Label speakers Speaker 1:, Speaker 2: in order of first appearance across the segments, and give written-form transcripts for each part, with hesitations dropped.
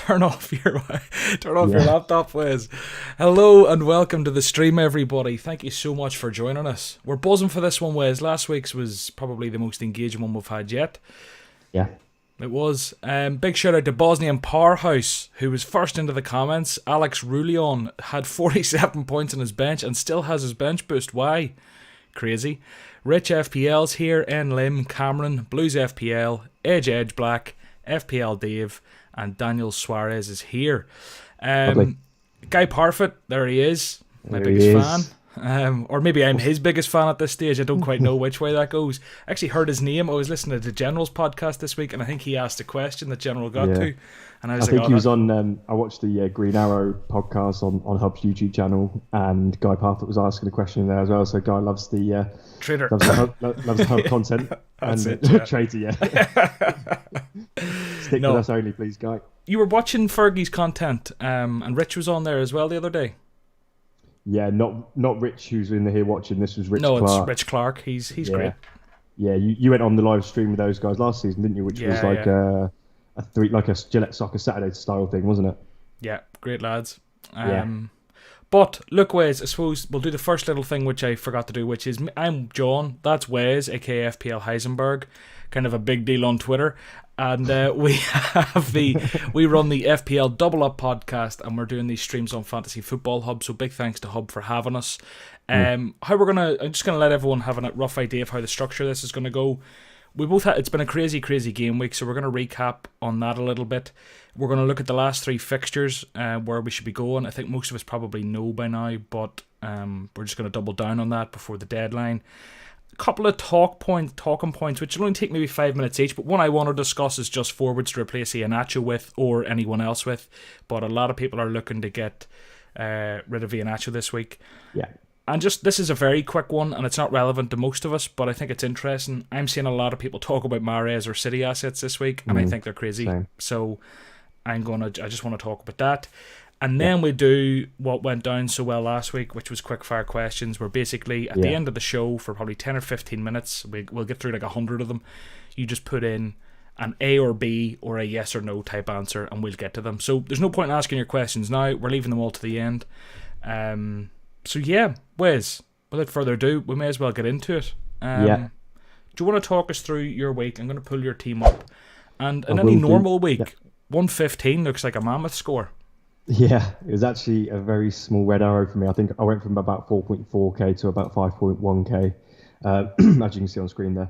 Speaker 1: turn off your laptop, Wes. Hello and welcome to the stream, everybody. Thank you so much for joining us. We're buzzing for this one, Wes. Last week's was probably the most engaging one we've had yet.
Speaker 2: Yeah.
Speaker 1: It was. Big shout out to Bosnian Powerhouse, who was first into the comments. Alex Roulion had 47 points on his bench and still has his bench boost. Why? Crazy. Rich FPL's here, N Lim, Cameron, Blues FPL, Edge Black, FPL Dave, and Daniel Suarez is here. Guy Parfitt, there he is, my biggest fan. Or maybe I'm his biggest fan at this stage. I don't quite know which way that goes. I actually heard his name. I was listening to the General's podcast this week, and I think he asked a question that General got to. And I
Speaker 2: think he was on. I watched the Green Arrow podcast on Hub's YouTube channel, and Guy Parfitt was asking a question in there as well. So Guy loves the
Speaker 1: trader,
Speaker 2: loves the Hub content and trader. Yeah, stick with us only, please, Guy.
Speaker 1: You were watching Fergie's content, and Rich was on there as well the other day.
Speaker 2: Yeah, not Rich, who's in here watching. This was Rich
Speaker 1: Clark.
Speaker 2: No,
Speaker 1: it's Rich Clark. He's great.
Speaker 2: Yeah, you went on the live stream with those guys last season, didn't you? Which was like a Gillette Soccer Saturday style thing, wasn't it?
Speaker 1: Yeah, great lads. But look, Wes, I suppose we'll do the first little thing which I forgot to do, which is I'm John. That's Wes, aka FPL Heisenberg, kind of a big deal on Twitter. And we run the FPL Double Up podcast, and we're doing these streams on Fantasy Football Hub. So big thanks to Hub for having us. I'm just gonna let everyone have a rough idea of how the structure of this is gonna go. It's been a crazy game week, so we're gonna recap on that a little bit. We're gonna look at the last 3 fixtures, where we should be going. I think most of us probably know by now, but we're just gonna double down on that before the deadline. Couple of talking points, which will only take maybe 5 minutes each, but one I want to discuss is just forwards to replace Iheanacho with, or anyone else with, but a lot of people are looking to get rid of Iheanacho this week.
Speaker 2: Yeah.
Speaker 1: And this is a very quick one, and it's not relevant to most of us, but I think it's interesting. I'm seeing a lot of people talk about Mahrez or City assets this week, and I think they're crazy.
Speaker 2: Same.
Speaker 1: So I just want to talk about that. And then we do what went down so well last week, which was quick-fire questions, where basically at the end of the show, for probably 10 or 15 minutes, we'll get through like 100 of them, you just put in an A or B or a yes or no type answer, and we'll get to them. So there's no point in asking your questions now. We're leaving them all to the end. So yeah, Wes, without further ado, we may as well get into it. Do you want to talk us through your week? I'm going to pull your team up. And in any normal week, 115 looks like a mammoth score.
Speaker 2: Yeah, it was actually a very small red arrow for me. I think I went from about 4.4k to about 5.1k, as you can see on screen there.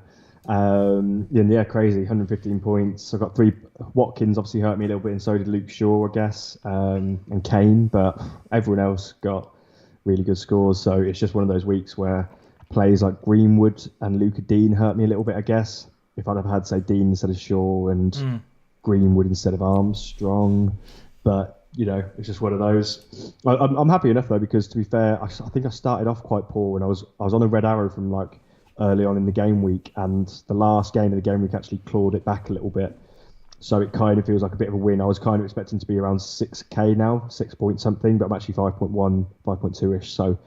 Speaker 2: Crazy, 115 points. I got 3. Watkins obviously hurt me a little bit, and so did Luke Shaw, I guess, and Kane, but everyone else got really good scores. So it's just one of those weeks where players like Greenwood and Luca Dean hurt me a little bit, I guess. If I'd have had, say, Dean instead of Shaw and Greenwood instead of Armstrong, but it's just one of those. I'm happy enough though, because to be fair, I think I started off quite poor when I was on a red arrow from like early on in the game week, and the last game of the game week actually clawed it back a little bit. So it kind of feels like a bit of a win. I was kind of expecting to be around 6k now, 6 point something, but I'm actually 5.1, 5.2ish. So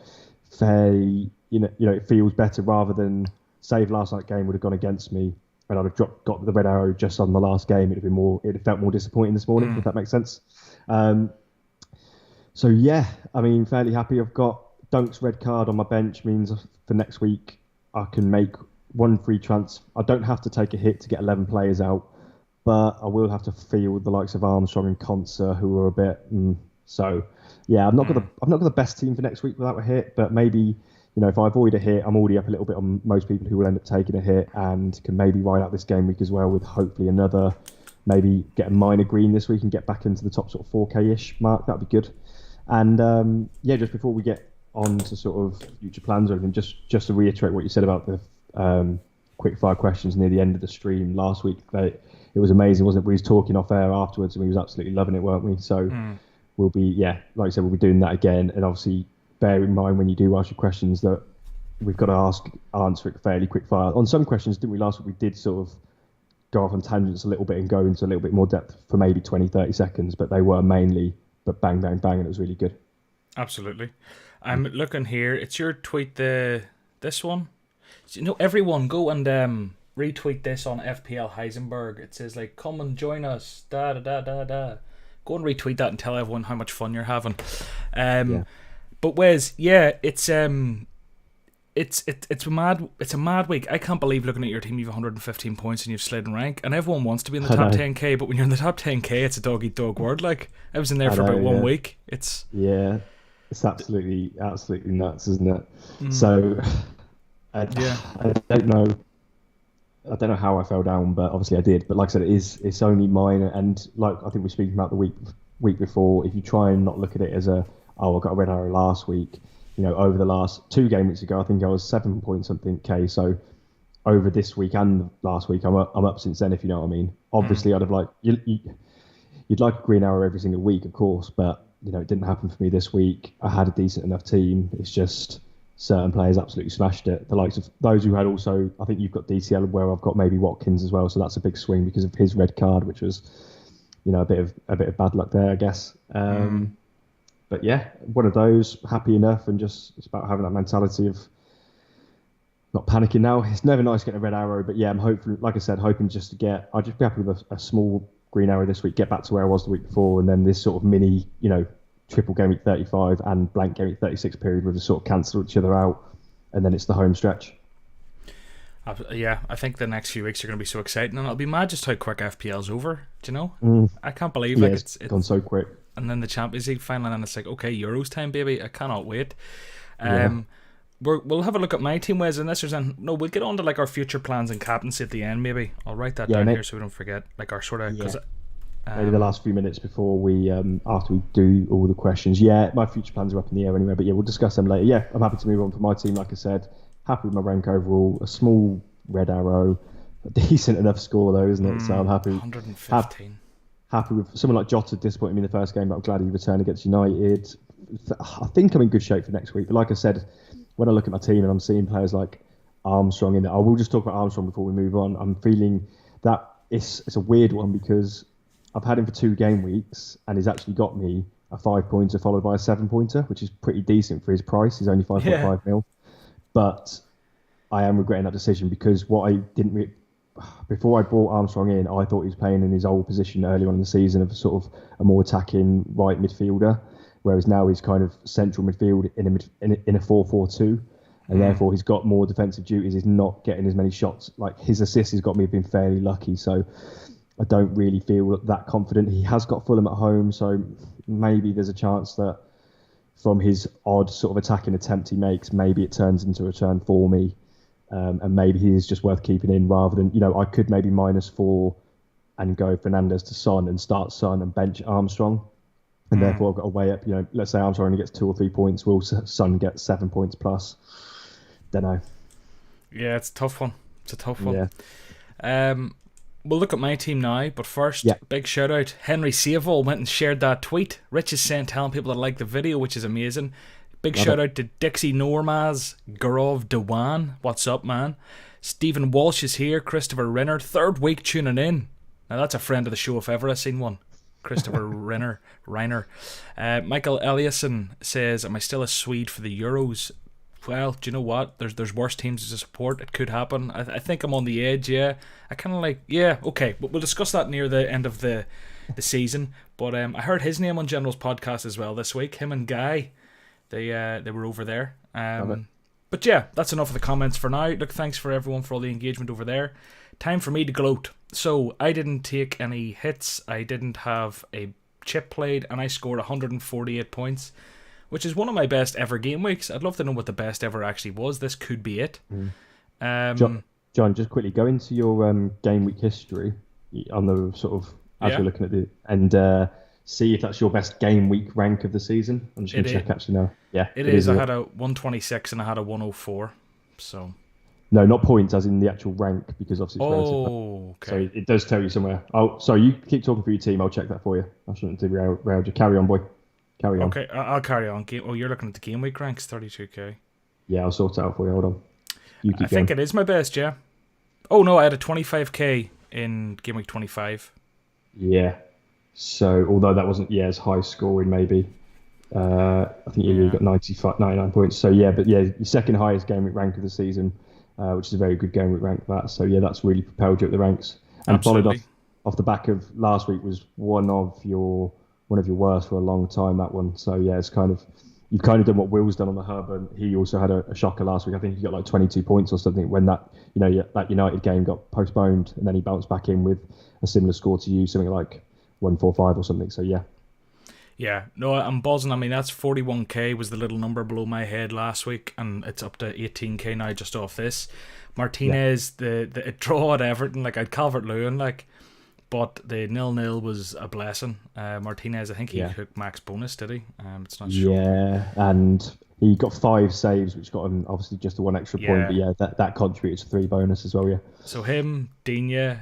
Speaker 2: fairly, it feels better rather than say if last night's game would have gone against me and I'd have got the red arrow just on the last game. It'd have felt more disappointing this morning, if that makes sense. So yeah, I mean, fairly happy. I've got Dunk's red card on my bench, means for next week I can make 1 free transfer. I don't have to take a hit to get 11 players out, but I will have to field the likes of Armstrong and Conser, who are a bit. So yeah, I've not got the best team for next week without a hit, but maybe if I avoid a hit, I'm already up a little bit on most people who will end up taking a hit, and can maybe ride out this game week as well with hopefully another. Maybe get a minor green this week and get back into the top sort of 4k-ish mark. That'd be good. And just before we get on to sort of future plans or anything, just to reiterate what you said about the quick fire questions near the end of the stream last week. It was amazing, wasn't it? We was talking off air afterwards, and we was absolutely loving it, weren't we? So we'll be, like I said, we'll be doing that again. And obviously, bear in mind when you do ask your questions that we've got to answer it fairly quick fire. On some questions, didn't we, last week? We did sort of go off on tangents a little bit and go into a little bit more depth for maybe 20-30 seconds, but they were mainly bang and it was really good.
Speaker 1: Absolutely. I'm looking here, it's your tweet, this one, everyone go and retweet this on FPL Heisenberg. It says like, come and join us, da da da da da, Go and retweet that and tell everyone how much fun you're having.
Speaker 2: Yeah.
Speaker 1: But Wes, yeah, it's a mad week. I can't believe looking at your team, you've 115 points and you've slid in rank, and everyone wants to be in the top 10k. But when you're in the top 10k, it's a dog eat dog world. Like, I was in there for about 1 week. It's
Speaker 2: absolutely nuts, isn't it? So I don't know. I don't know how I fell down, but obviously I did. But like I said, it's only minor, and like I think we were speaking about the week before. If you try and not look at it as I got a red arrow last week. You know, over the last 2 game weeks ago, I think I was 7 point something K. So over this week and last week, I'm up since then. If you know what I mean. Obviously, I'd have liked you'd like a green arrow every single week, of course, but you know it didn't happen for me this week. I had a decent enough team. It's just certain players absolutely smashed it. The likes of those who had also, I think you've got DCL where I've got maybe Watkins as well. So that's a big swing because of his red card, which was, you know, a bit of bad luck there, I guess. But yeah, one of those, happy enough, and just it's about having that mentality of not panicking now. It's never nice getting a red arrow, but yeah, I'm hoping, like I said, hoping just to get, I'll just be happy with a small green arrow this week, get back to where I was the week before, and then this sort of mini, you know, triple game week 35 and blank game week 36 period where they sort of cancel each other out, and then it's the home stretch.
Speaker 1: Yeah, I think the next few weeks are going to be so exciting, and it'll be mad just how quick FPL's over. Do you know? I can't believe it's
Speaker 2: gone so quick.
Speaker 1: And then the Champions League final, and then it's like, okay, Euros time, baby. I cannot wait. We'll have a look at my team, Wes, unless there's we'll get on to like our future plans and captaincy at the end, maybe. I'll write that down here so we don't forget, like our sort of.
Speaker 2: Maybe the last few minutes before we, after we do all the questions. Yeah, my future plans are up in the air anyway, but yeah, we'll discuss them later. Yeah, I'm happy to move on for my team. Like I said, happy with my rank overall. A small red arrow, a decent enough score though, isn't it? So I'm happy.
Speaker 1: 115.
Speaker 2: Happy with someone like Jota. Disappointed me in the first game, but I'm glad he returned against United. I think I'm in good shape for next week. But like I said, when I look at my team and I'm seeing players like Armstrong in there, I will just talk about Armstrong before we move on. I'm feeling that it's a weird one because I've had him for 2 game weeks and he's actually got me a 5-pointer followed by a 7-pointer, which is pretty decent for his price. He's only 5.5 mil. But I am regretting that decision because what I didn't before I brought Armstrong in, I thought he was playing in his old position earlier on in the season of sort of a more attacking right midfielder, whereas now he's kind of central midfield in a 4-4-2, and therefore he's got more defensive duties. He's not getting as many shots. Like his assists, he's got me being fairly lucky, so I don't really feel that confident. He has got Fulham at home, so maybe there's a chance that from his odd sort of attacking attempt he makes, maybe it turns into a turn for me. And maybe he is just worth keeping in rather than, you know, I could maybe -4 and go Fernandes to Son and start Son and bench Armstrong. And therefore I've got to weigh up, you know, let's say Armstrong only gets 2 or 3 points. Will Son get 7 points plus? Don't know.
Speaker 1: Yeah, it's a tough one. It's a tough one. Yeah. We'll look at my team now, but first, big shout out. Henry Saville went and shared that tweet. Rich is saying, telling people to like the video, which is amazing. Big shout out to Dixie Normaz, Gurov Dewan. What's up, man? Stephen Walsh is here. Christopher Renner, 3rd week tuning in. Now that's a friend of the show if ever I've seen one. Christopher Reiner. Michael Eliasson says, am I still a Swede for the Euros? Well, do you know what? There's worse teams to support. It could happen. I think I'm on the edge, yeah. I kind of like, yeah, okay. But we'll discuss that near the end of the season. But I heard his name on General's podcast as well this week. Him and Guy. They were over there. But yeah, that's enough of the comments for now. Look, thanks for everyone for all the engagement over there. Time for me to gloat. So I didn't take any hits. I didn't have a chip played, and I scored 148 points, which is one of my best ever game weeks. I'd love to know what the best ever actually was. This could be it.
Speaker 2: John, just quickly go into your game week history on the sort of as we're looking at the and. See if that's your best game week rank of the season. I'm just going to check actually now. Yeah,
Speaker 1: it is. I had a 126 and I had a 104. So
Speaker 2: no, not points, as in the actual rank, because obviously it's relative.
Speaker 1: Okay.
Speaker 2: So it does tell you somewhere. Oh, sorry, you keep talking for your team. I'll check that for you. I shouldn't derail you. Carry on, boy. Carry on.
Speaker 1: Okay, I'll carry on. You're looking at the game week ranks, 32k.
Speaker 2: Yeah, I'll sort it out for you. Hold on. You keep
Speaker 1: I think it is my best, yeah. Oh no, I had a 25k in game week 25.
Speaker 2: Yeah. So, although that wasn't as high scoring, maybe I think you got 99 points. So but your second highest game week rank of the season, which is a very good game week rank. So that's really propelled you up the ranks. And followed off the back of last week was one of your one of your worst for a long time, that one. So yeah, it's kind of, you've kind of done what Will's done on the hub, and he also had a shocker last week. I think he got like 22 points or something when that that United game got postponed, and then he bounced back in with a similar score to you, something like 145 or something. So yeah.
Speaker 1: Yeah, no, I'm buzzing. I mean, that's 41k was the little number below my head last week, and it's up to 18k now just off this. Martinez, the draw at Everton, like I'd Calvert-Lewin, like, but the 0-0 was a blessing. Martinez, I think he took max bonus, did he? It's not sure.
Speaker 2: Yeah, and he got 5 saves, which got him obviously just the 1 extra point. But yeah, that contributed to 3 bonus as well. Yeah.
Speaker 1: So him, Digne,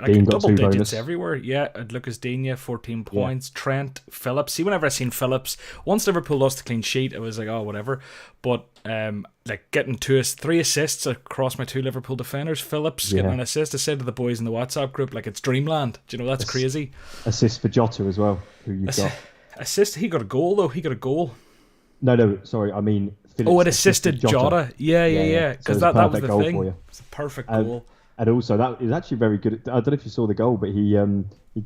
Speaker 2: Dean got
Speaker 1: double
Speaker 2: 2
Speaker 1: digits
Speaker 2: bonus
Speaker 1: everywhere. Yeah, Lucas Digne, 14 points. Trent, Phillips. See, whenever I seen Phillips, once Liverpool lost the clean sheet, I was like, oh, whatever. But like getting 3 assists across my 2 Liverpool defenders. Phillips getting an assist. I said to the boys in the WhatsApp group, like, it's dreamland. Do you know, that's crazy.
Speaker 2: Assist for Jota as well, who you've got.
Speaker 1: Assist. He got a goal though. He got a goal.
Speaker 2: No, sorry. I mean,
Speaker 1: Phillips it assisted Jota. Yeah. Because that was the thing. It's a perfect goal.
Speaker 2: And also, that is actually very good. I don't know if you saw the goal, but he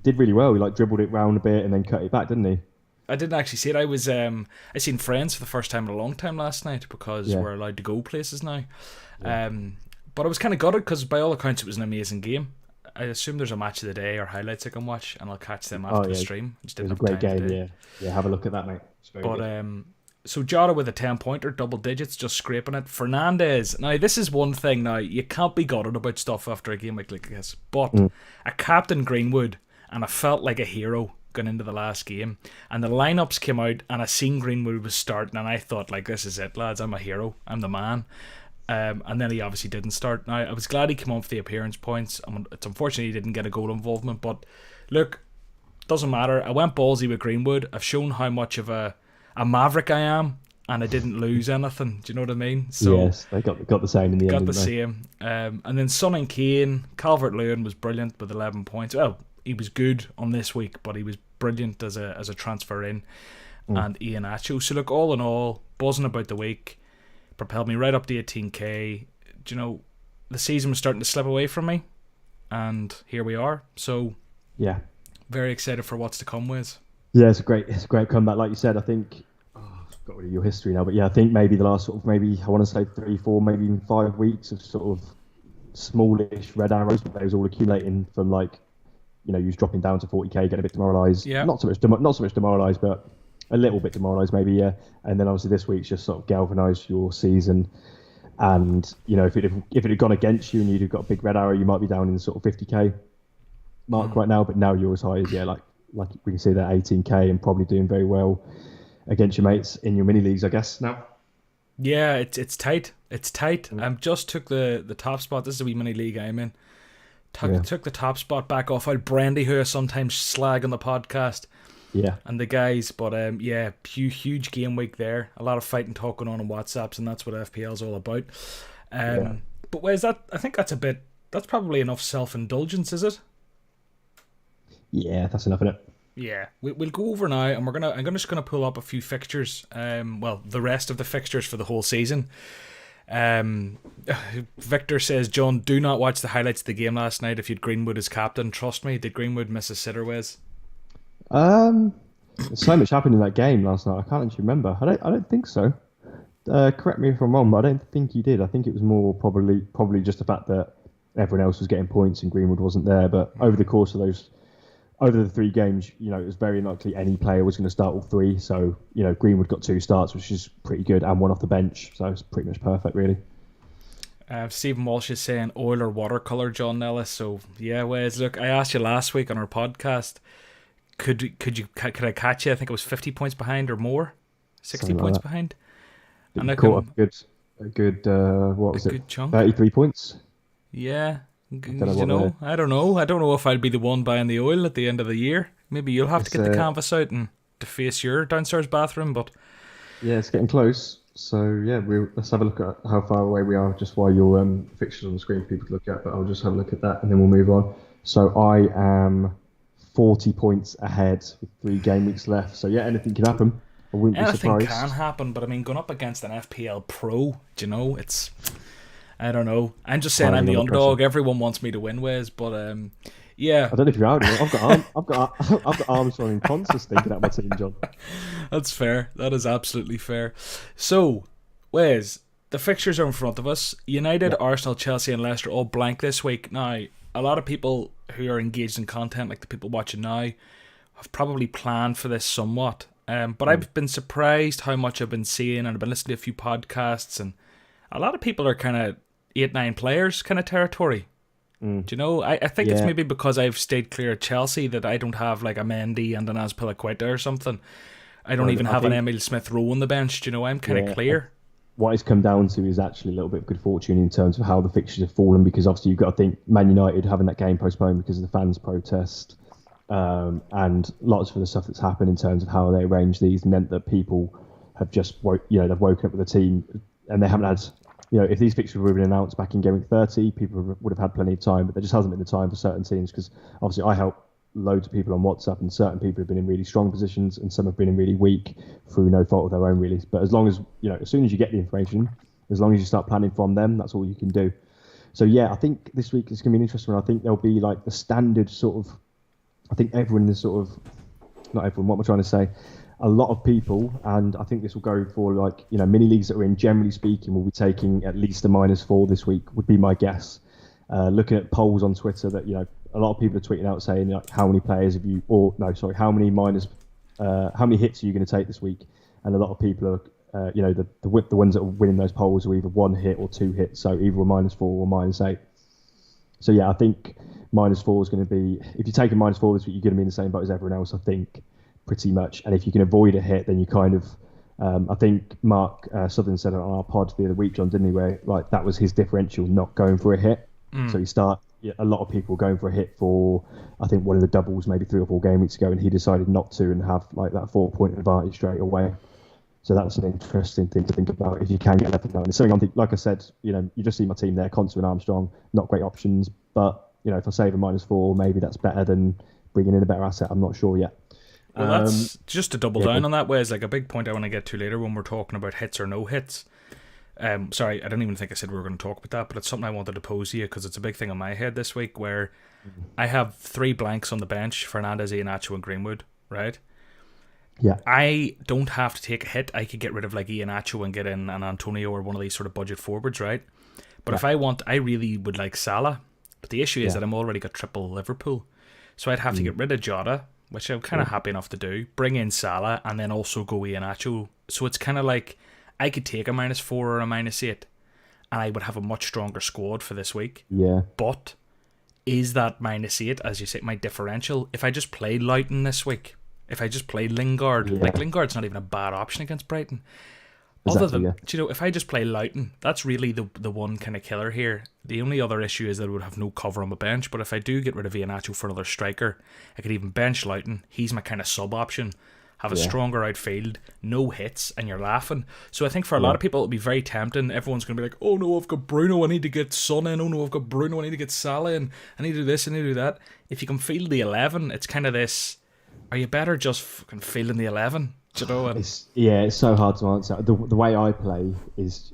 Speaker 2: did really well. He like dribbled it round a bit and then cut it back, didn't he?
Speaker 1: I didn't actually see it. I was I seen Friends for the first time in a long time last night because we're allowed to go places now. Yeah. But I was kind of gutted because by all accounts it was an amazing game. I assume there's a match of the day or highlights I can watch, and I'll catch them after the stream.
Speaker 2: It was a great game. Yeah. Have a look at that, mate.
Speaker 1: So Jota with a 10-pointer, double digits, just scraping it. Fernandez. Now, this is one thing. Now, you can't be gutted about stuff after a game like this. But I captained Greenwood, and I felt like a hero going into the last game. And the lineups came out, and I seen Greenwood was starting, and I thought, like, this is it, lads. I'm a hero. I'm the man. And then he obviously didn't start. Now, I was glad he came on for the appearance points. It's unfortunate he didn't get a goal involvement. But, look, doesn't matter. I went ballsy with Greenwood. I've shown how much of a maverick I am, and I didn't lose anything. Do you know what I mean? So
Speaker 2: yes, they got the same in the end.
Speaker 1: Got the same. And then Son and Kane, Calvert-Lewin was brilliant with 11 points. Well, he was good on this week, but he was brilliant as a transfer in. And Iheanacho. So look, all in all, buzzing about the week, propelled me right up to 18k. Do you know, the season was starting to slip away from me, and here we are. So
Speaker 2: yeah,
Speaker 1: very excited for what's to come, Wiz.
Speaker 2: Yeah, it's a great comeback. Like you said, I think I've got rid of your history now, but yeah, I think maybe the last I want to say 3, 4, maybe even 5 weeks of sort of smallish red arrows, but they was all accumulating from like, you was dropping down to 40k, getting a bit demoralised. Yeah. Not so much demoralised, but a little bit demoralised maybe. Yeah. And then obviously this week's just sort of galvanised your season. And if it had gone against you and you'd have got a big red arrow, you might be down in the sort of 50k mark right now. But now you're as high as like we can see that 18k and probably doing very well against your mates in your mini leagues, I guess. Now,
Speaker 1: yeah, it's tight. It's tight. Just took the top spot. This is a wee mini league I'm in. Took the top spot back off out Brandy, who I sometimes slag on the podcast.
Speaker 2: Yeah,
Speaker 1: and the guys, but huge game week there. A lot of fighting, talking on WhatsApps, and that's what FPL is all about. But where's that? I think that's probably enough self-indulgence, is it?
Speaker 2: Yeah, that's enough of it.
Speaker 1: Yeah, we'll go over now, and I'm just gonna pull up a few fixtures. The rest of the fixtures for the whole season. Victor says, John, do not watch the highlights of the game last night if you'd Greenwood as captain. Trust me, did Greenwood miss a sitter, Wes?
Speaker 2: So much happened in that game last night. I can't actually remember. I don't think so. Correct me if I'm wrong, but I don't think he did. I think it was more probably just the fact that everyone else was getting points and Greenwood wasn't there. But over the course of over the 3 games, it was very likely any player was going to start all 3. So, Greenwood got 2 starts, which is pretty good, and 1 off the bench. So it's pretty much perfect, really.
Speaker 1: Stephen Walsh is saying oil or watercolour, John Nellis. So, yeah, Wes, look, I asked you last week on our podcast, could I catch you? I think it was 50 points behind or more, 60 points behind.
Speaker 2: And I caught a good what was it? Good chunk. 33 points.
Speaker 1: Yeah. I don't know if I'll be the one buying the oil at the end of the year. Maybe you'll have to get the canvas out and deface your downstairs bathroom. But
Speaker 2: yeah, it's getting close. So yeah, let's have a look at how far away we are, just while your fixtures on the screen for people to look at. But I'll just have a look at that and then we'll move on. So I am 40 points ahead with 3 game weeks left. So yeah, anything can happen. I wouldn't be surprised.
Speaker 1: Anything can happen, but I mean, going up against an FPL pro, it's. I don't know. I'm just saying I'm the underdog. Everyone wants me to win, Wes, but Yeah,
Speaker 2: I don't know if you're out. I've got Armstrong and Constance thinking out my team, John.
Speaker 1: that's fair. That is absolutely fair. So, Wes, the fixtures are in front of us. United,
Speaker 2: Yeah.
Speaker 1: Arsenal, Chelsea, and Leicester all blank this week. Now, a lot of people who are engaged in content, like the people watching now, have probably planned for this somewhat. But I've been surprised how much I've been seeing, and I've been listening to a few podcasts, and a lot of people are kind of 8-9 players kind of territory. Do you know? I think it's
Speaker 2: Yeah.
Speaker 1: maybe because I've stayed clear of Chelsea that I don't have like a Mendy and an Azpilicueta or something. I don't
Speaker 2: Well,
Speaker 1: even
Speaker 2: I
Speaker 1: have an
Speaker 2: think-
Speaker 1: Emile Smith Rowe on the bench. Do you know? I'm kind of
Speaker 2: Yeah.
Speaker 1: clear.
Speaker 2: What it's come down to is actually a little bit of good fortune in terms of how the fixtures have fallen, because obviously you've got to think Man United having that game postponed because of the fans' protest, and lots of the stuff that's happened in terms of how they arranged these meant that people have just they've woken up with the team and they haven't had, if these fixtures would have been announced back in Game Week 30, people would have had plenty of time, but there just hasn't been the time for certain teams, because obviously I help loads of people on WhatsApp, and certain people have been in really strong positions and some have been in really weak through no fault of their own, really. But as long as, as soon as you get the information, as long as you start planning from them, that's all you can do. So yeah, I think this week is going to be an interesting one. I think there'll be like the standard sort of, I think everyone is sort of, not everyone, what am I trying to say? A lot of people, and I think this will go for like, mini leagues that we're in, generally speaking, will be taking at least a -4 this week, would be my guess. Looking at polls on Twitter that, a lot of people are tweeting out saying, like, how many players have you, or no, sorry, how many hits are you going to take this week? And a lot of people are, the ones that are winning those polls are either 1 hit or 2 hits, so either a -4 or -8. So yeah, I think -4 is going to be, if you take a -4 this week, you're going to be in the same boat as everyone else, I think, pretty much. And if you can avoid a hit, then you kind of, I think Mark Southern said it on our pod the other week, John, didn't he, where like that was his differential, not going for a hit. So a lot of people going for a hit for, I think, one of the doubles maybe 3 or 4 game weeks ago, and he decided not to and have like that 4-point advantage straight away. So that's an interesting thing to think about if you can get 11-9. It's something like I said, you just see my team there, Constance and Armstrong, not great options, but if I save a -4, maybe that's better than bringing in a better asset. I'm not sure yet.
Speaker 1: Well, that's just to double down on that, Wes, like a big point I want to get to later when we're talking about hits or no hits. Sorry, I don't even think I said we were going to talk about that, but it's something I wanted to pose to you because it's a big thing on my head this week where I have 3 blanks on the bench, Fernandez, Iheanacho and Greenwood, right?
Speaker 2: Yeah.
Speaker 1: I don't have to take a hit. I could get rid of like Iheanacho and get in an Antonio or one of these sort of budget forwards, right? But if I want, I really would like Salah. But the issue is that I'm already got triple Liverpool. So I'd have to get rid of Jota, which I'm kind of happy enough to do, bring in Salah, and then also go Iheanacho. So it's kind of like I could take a -4 or a -8, and I would have a much stronger squad for this week.
Speaker 2: Yeah.
Speaker 1: But is that -8, as you say, my differential? If I just play Luton this week, if I just play Lingard, like Lingard's not even a bad option against Brighton.
Speaker 2: Exactly,
Speaker 1: Other than, if I just play Luton, that's really the one kind of killer here. The only other issue is that I would have no cover on my bench, but if I do get rid of Iheanacho for another striker, I could even bench Luton. He's my kind of sub option. Have a stronger outfield, no hits, and you're laughing. So I think for a lot of people, it'll be very tempting. Everyone's going to be like, oh no, I've got Bruno, I need to get Son in. Oh no, I've got Bruno, I need to get Salah in. I need to do this, I need to do that. If you can field the 11, it's kind of this, are you better just fucking fielding the 11? Do you know? And
Speaker 2: it's so hard to answer. The way I play is,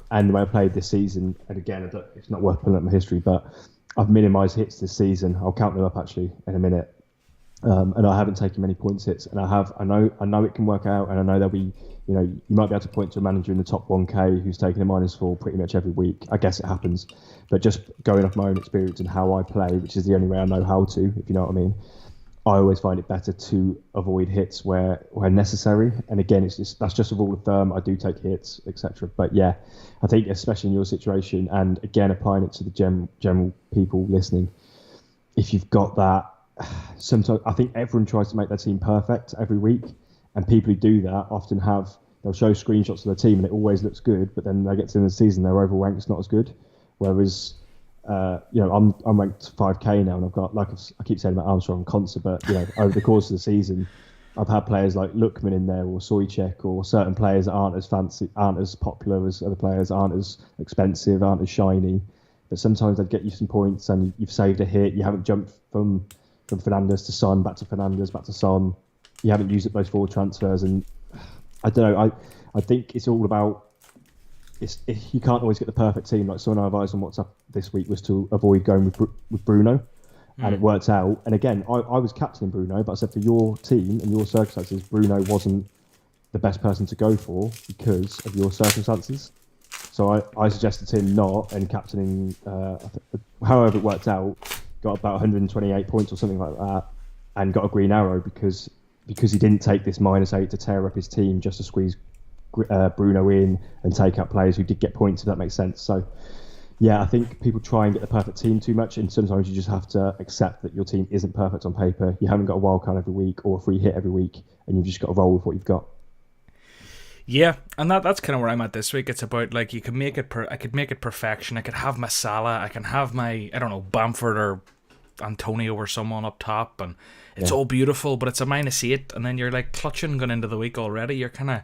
Speaker 2: and the way I played this season, and again, it's not worth pulling up my history, but I've minimised hits this season. I'll count them up actually in a minute. And I haven't taken many points hits, and I know it can work out, and I know there'll be, you might be able to point to a manager in the top 1K who's taking a -4 pretty much every week. I guess it happens, but just going off my own experience and how I play, which is the only way I know how to, if you know what I mean, I always find it better to avoid hits where necessary. And again, that's just a rule of thumb. I do take hits, etc. But yeah, I think especially in your situation, and again applying it to the general people listening, if you've got that. Sometimes I think everyone tries to make their team perfect every week, and people who do that often they'll show screenshots of their team and it always looks good, but then they get to the end of the season, their overall rank's not as good. Whereas, I'm ranked 5K now, and I've got, like I keep saying about Armstrong and Concert, but over the course of the season, I've had players like Lookman in there, or Soychek, or certain players that aren't as fancy, aren't as popular as other players, aren't as expensive, aren't as shiny. But sometimes they'd get you some points, and you've saved a hit. You haven't jumped from Fernandez to Son, back to Fernandez, back to Son. You haven't used up those 4 transfers, and I don't know. I think it's all about. You can't always get the perfect team. Like someone I advised on WhatsApp this week was to avoid going with Bruno, and it worked out. And again, I was captaining Bruno, but I said for your team and your circumstances, Bruno wasn't the best person to go for because of your circumstances. So I suggested to him not, and captaining, however it worked out, got about 128 points or something like that, and got a green arrow because he didn't take this -8 to tear up his team just to squeeze Bruno in and take out players who did get points, if that makes sense. So, yeah, I think people try and get the perfect team too much, and sometimes you just have to accept that your team isn't perfect on paper. You haven't got a wild card every week or a free hit every week, and you've just got to roll with what you've got.
Speaker 1: Yeah, and that's kind of where I'm at this week. It's about, like, you can make it. I could make it perfection. I could have my Salah. I can have my, I don't know, Bamford or Antonio or someone up top, and it's all beautiful. But it's a -8, and then you're like clutching going into the week already. You're kind of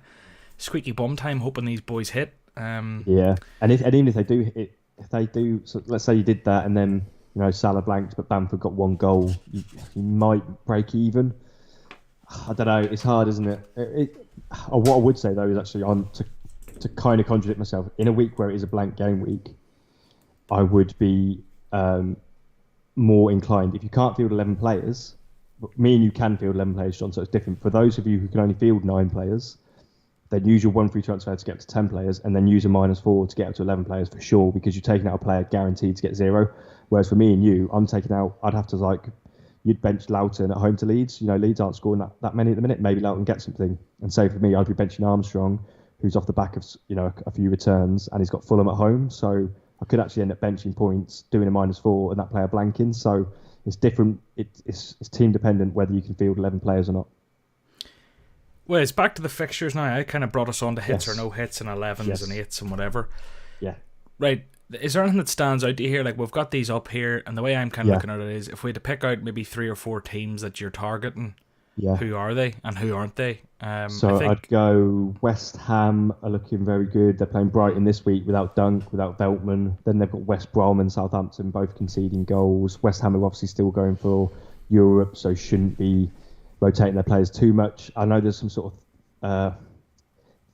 Speaker 1: squeaky bum time, hoping these boys hit.
Speaker 2: Yeah, and even if they do, so let's say you did that, and then Salah blanked, but Bamford got 1 goal, you might break even. I don't know. It's hard, isn't it? What I would say though is actually to kind of contradict myself. In a week where it is a blank game week, I would be more inclined. If you can't field 11 players, me and you can field 11 players, John. So it's different. For those of you who can only field 9 players, then use your 1 free transfer to get up to 10 players, and then use a -4 to get up to 11 players for sure, because you're taking out a player guaranteed to get 0. Whereas for me and you, I'm taking out. I'd have to you'd bench Loughton at home to Leeds. Leeds aren't scoring that many at the minute. Maybe Loughton gets something. And say for me, I'd be benching Armstrong, who's off the back of a few returns, and he's got Fulham at home. So I could actually end up benching points, doing a -4, and that player blanking. So it's different. It's team dependent whether you can field 11 players or not.
Speaker 1: Well, it's back to the fixtures now. I kind of brought us on to hits or no hits and 11s and 8s and whatever.
Speaker 2: Yeah.
Speaker 1: Right. Is there anything that stands out to you here? Like, we've got these up here, and the way I'm kind of looking at it is, if we had to pick out maybe 3 or 4 teams that you're targeting, who are they and who aren't they?
Speaker 2: I'd go West Ham are looking very good. They're playing Brighton this week without Dunk, without Veltman. Then they've got West Brom and Southampton both conceding goals. West Ham are obviously still going for Europe, so shouldn't be rotating their players too much. I know there's some sort of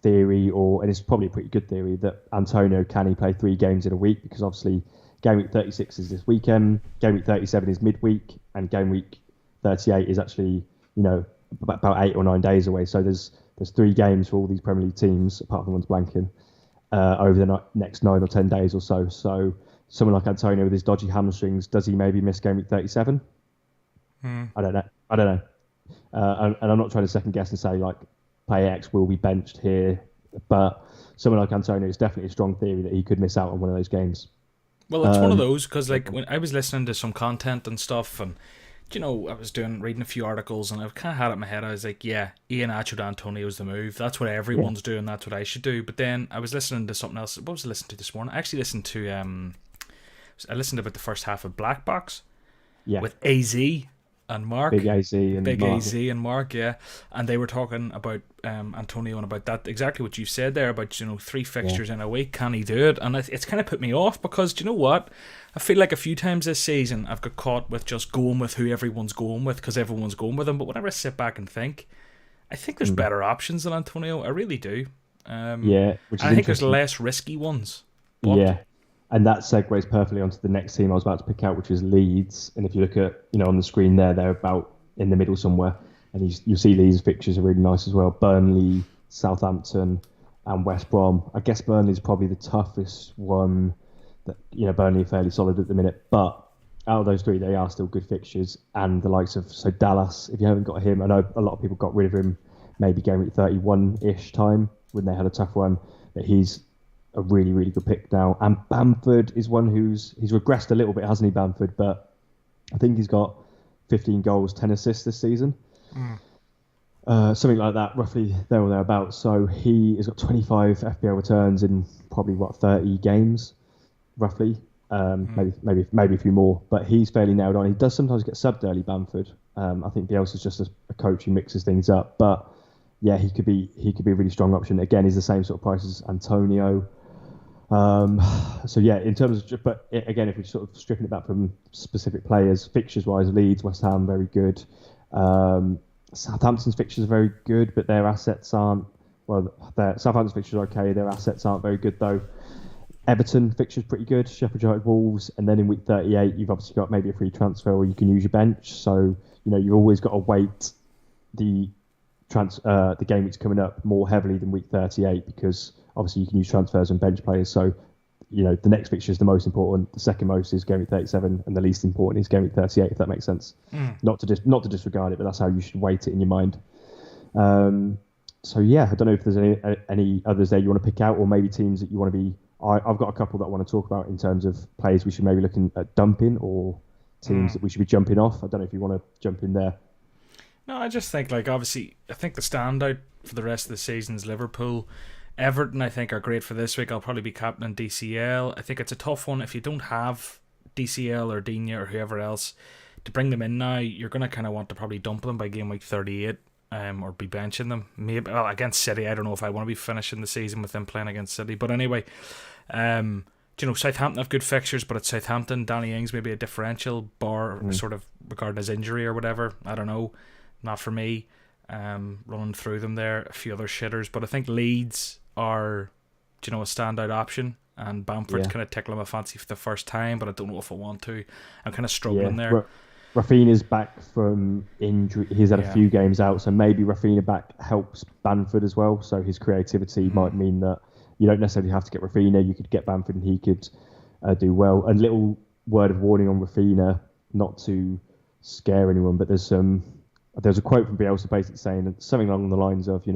Speaker 2: theory, and it's probably a pretty good theory, that Antonio can he play 3 games in a week, because obviously game week 36 is this weekend, game week 37 is midweek, and game week 38 is actually about 8 or 9 days away. So there's 3 games for all these Premier League teams, apart from one's blanking, over the next 9 or 10 days or so. So someone like Antonio with his dodgy hamstrings, does he maybe miss game week 37? I don't know. And I'm not trying to second guess and say like player X will be benched here, but someone like Antonio, it's definitely a strong theory that he could miss out on one of those games.
Speaker 1: Well, it's one of those, because like when I was listening to some content and stuff, and I was reading a few articles, and I kind of had it in my head. I was like, yeah, Iheanacho to Antonio's the move. That's what everyone's doing. That's what I should do. But then I was listening to something else. What was I listening to this morning? I actually listened to I listened to about the first half of Black Box with AZ and Mark.
Speaker 2: Big AZ and
Speaker 1: Mark, yeah. And they were talking about Antonio and about that, exactly what you said there about 3 fixtures in a week. Can he do it? And it's kind of put me off, because do you know what? I feel like a few times this season I've got caught with just going with who everyone's going with, because everyone's going with him. But whenever I sit back and think, I think there's better options than Antonio. I really do.
Speaker 2: Which is
Speaker 1: I think there's less risky ones. But
Speaker 2: and that segues perfectly onto the next team I was about to pick out, which is Leeds. And if you look at, on the screen there, they're about in the middle somewhere. And you'll see Leeds' fixtures are really nice as well. Burnley, Southampton, and West Brom. I guess Burnley's probably the toughest one. That Burnley are fairly solid at the minute. But out of those 3, they are still good fixtures. And the likes of Dallas, if you haven't got him, I know a lot of people got rid of him maybe game week 31-ish time when they had a tough run. But he's a really, really good pick now. And Bamford is one he's regressed a little bit, hasn't he, Bamford? But I think he's got 15 goals, 10 assists this season. Something like that, roughly there or thereabouts. So he has got 25 FPL returns in probably, 30 games, roughly. Maybe a few more. But he's fairly nailed on. He does sometimes get subbed early, Bamford. I think Bielsa's just a coach who mixes things up. But yeah, he could be a really strong option. Again, he's the same sort of price as Antonio. So yeah, in terms of, but again, if we're sort of stripping it back from specific players, fixtures wise, Leeds, West Ham, very good. Southampton's fixtures are very good, but their assets aren't. Well, Southampton's fixtures are okay. Their assets aren't very good though. Everton fixture's pretty good. Sheffield United, Wolves, and then in week 38 you've obviously got maybe a free transfer or you can use your bench. So you've always got to weight the the game week's coming up more heavily than week 38 because obviously you can use transfers and bench players. So the next fixture is the most important. The second most is game week 37, and the least important is game week 38. If that makes sense. Not to disregard it, but that's how you should weight it in your mind. So yeah, I don't know if there's any others there you want to pick out, or maybe teams that you want to be. I've got a couple that I want to talk about in terms of players we should maybe look at dumping, or teams that we should be jumping off. I don't know if you want to jump in there.
Speaker 1: No, I just think obviously I think the standout for the rest of the season is Liverpool. Everton, I think, are great for this week. I'll probably be captaining DCL. I think it's a tough one if you don't have DCL or Digne or whoever else to bring them in now. You're going to kind of want to probably dump them by game week 38. Or be benching them. Maybe against City. I don't know if I want to be finishing the season with them playing against City. But anyway, Southampton have good fixtures, but at Southampton, Danny Ings maybe a differential bar sort of regarding his injury or whatever. I don't know. Not for me. Running through them there, a few other shitters, but I think Leeds are, a standout option. And Bamford's kind of tickling my fancy for the first time, but I don't know if I want to. I'm kind of struggling there.
Speaker 2: Rafinha's back from injury. He's had a few games out, so maybe Rafinha back helps Bamford as well. So his creativity might mean that you don't necessarily have to get Rafinha. You could get Bamford and he could do well. And little word of warning on Rafinha, not to scare anyone, but there's a quote from Bielsa basically saying something along the lines of,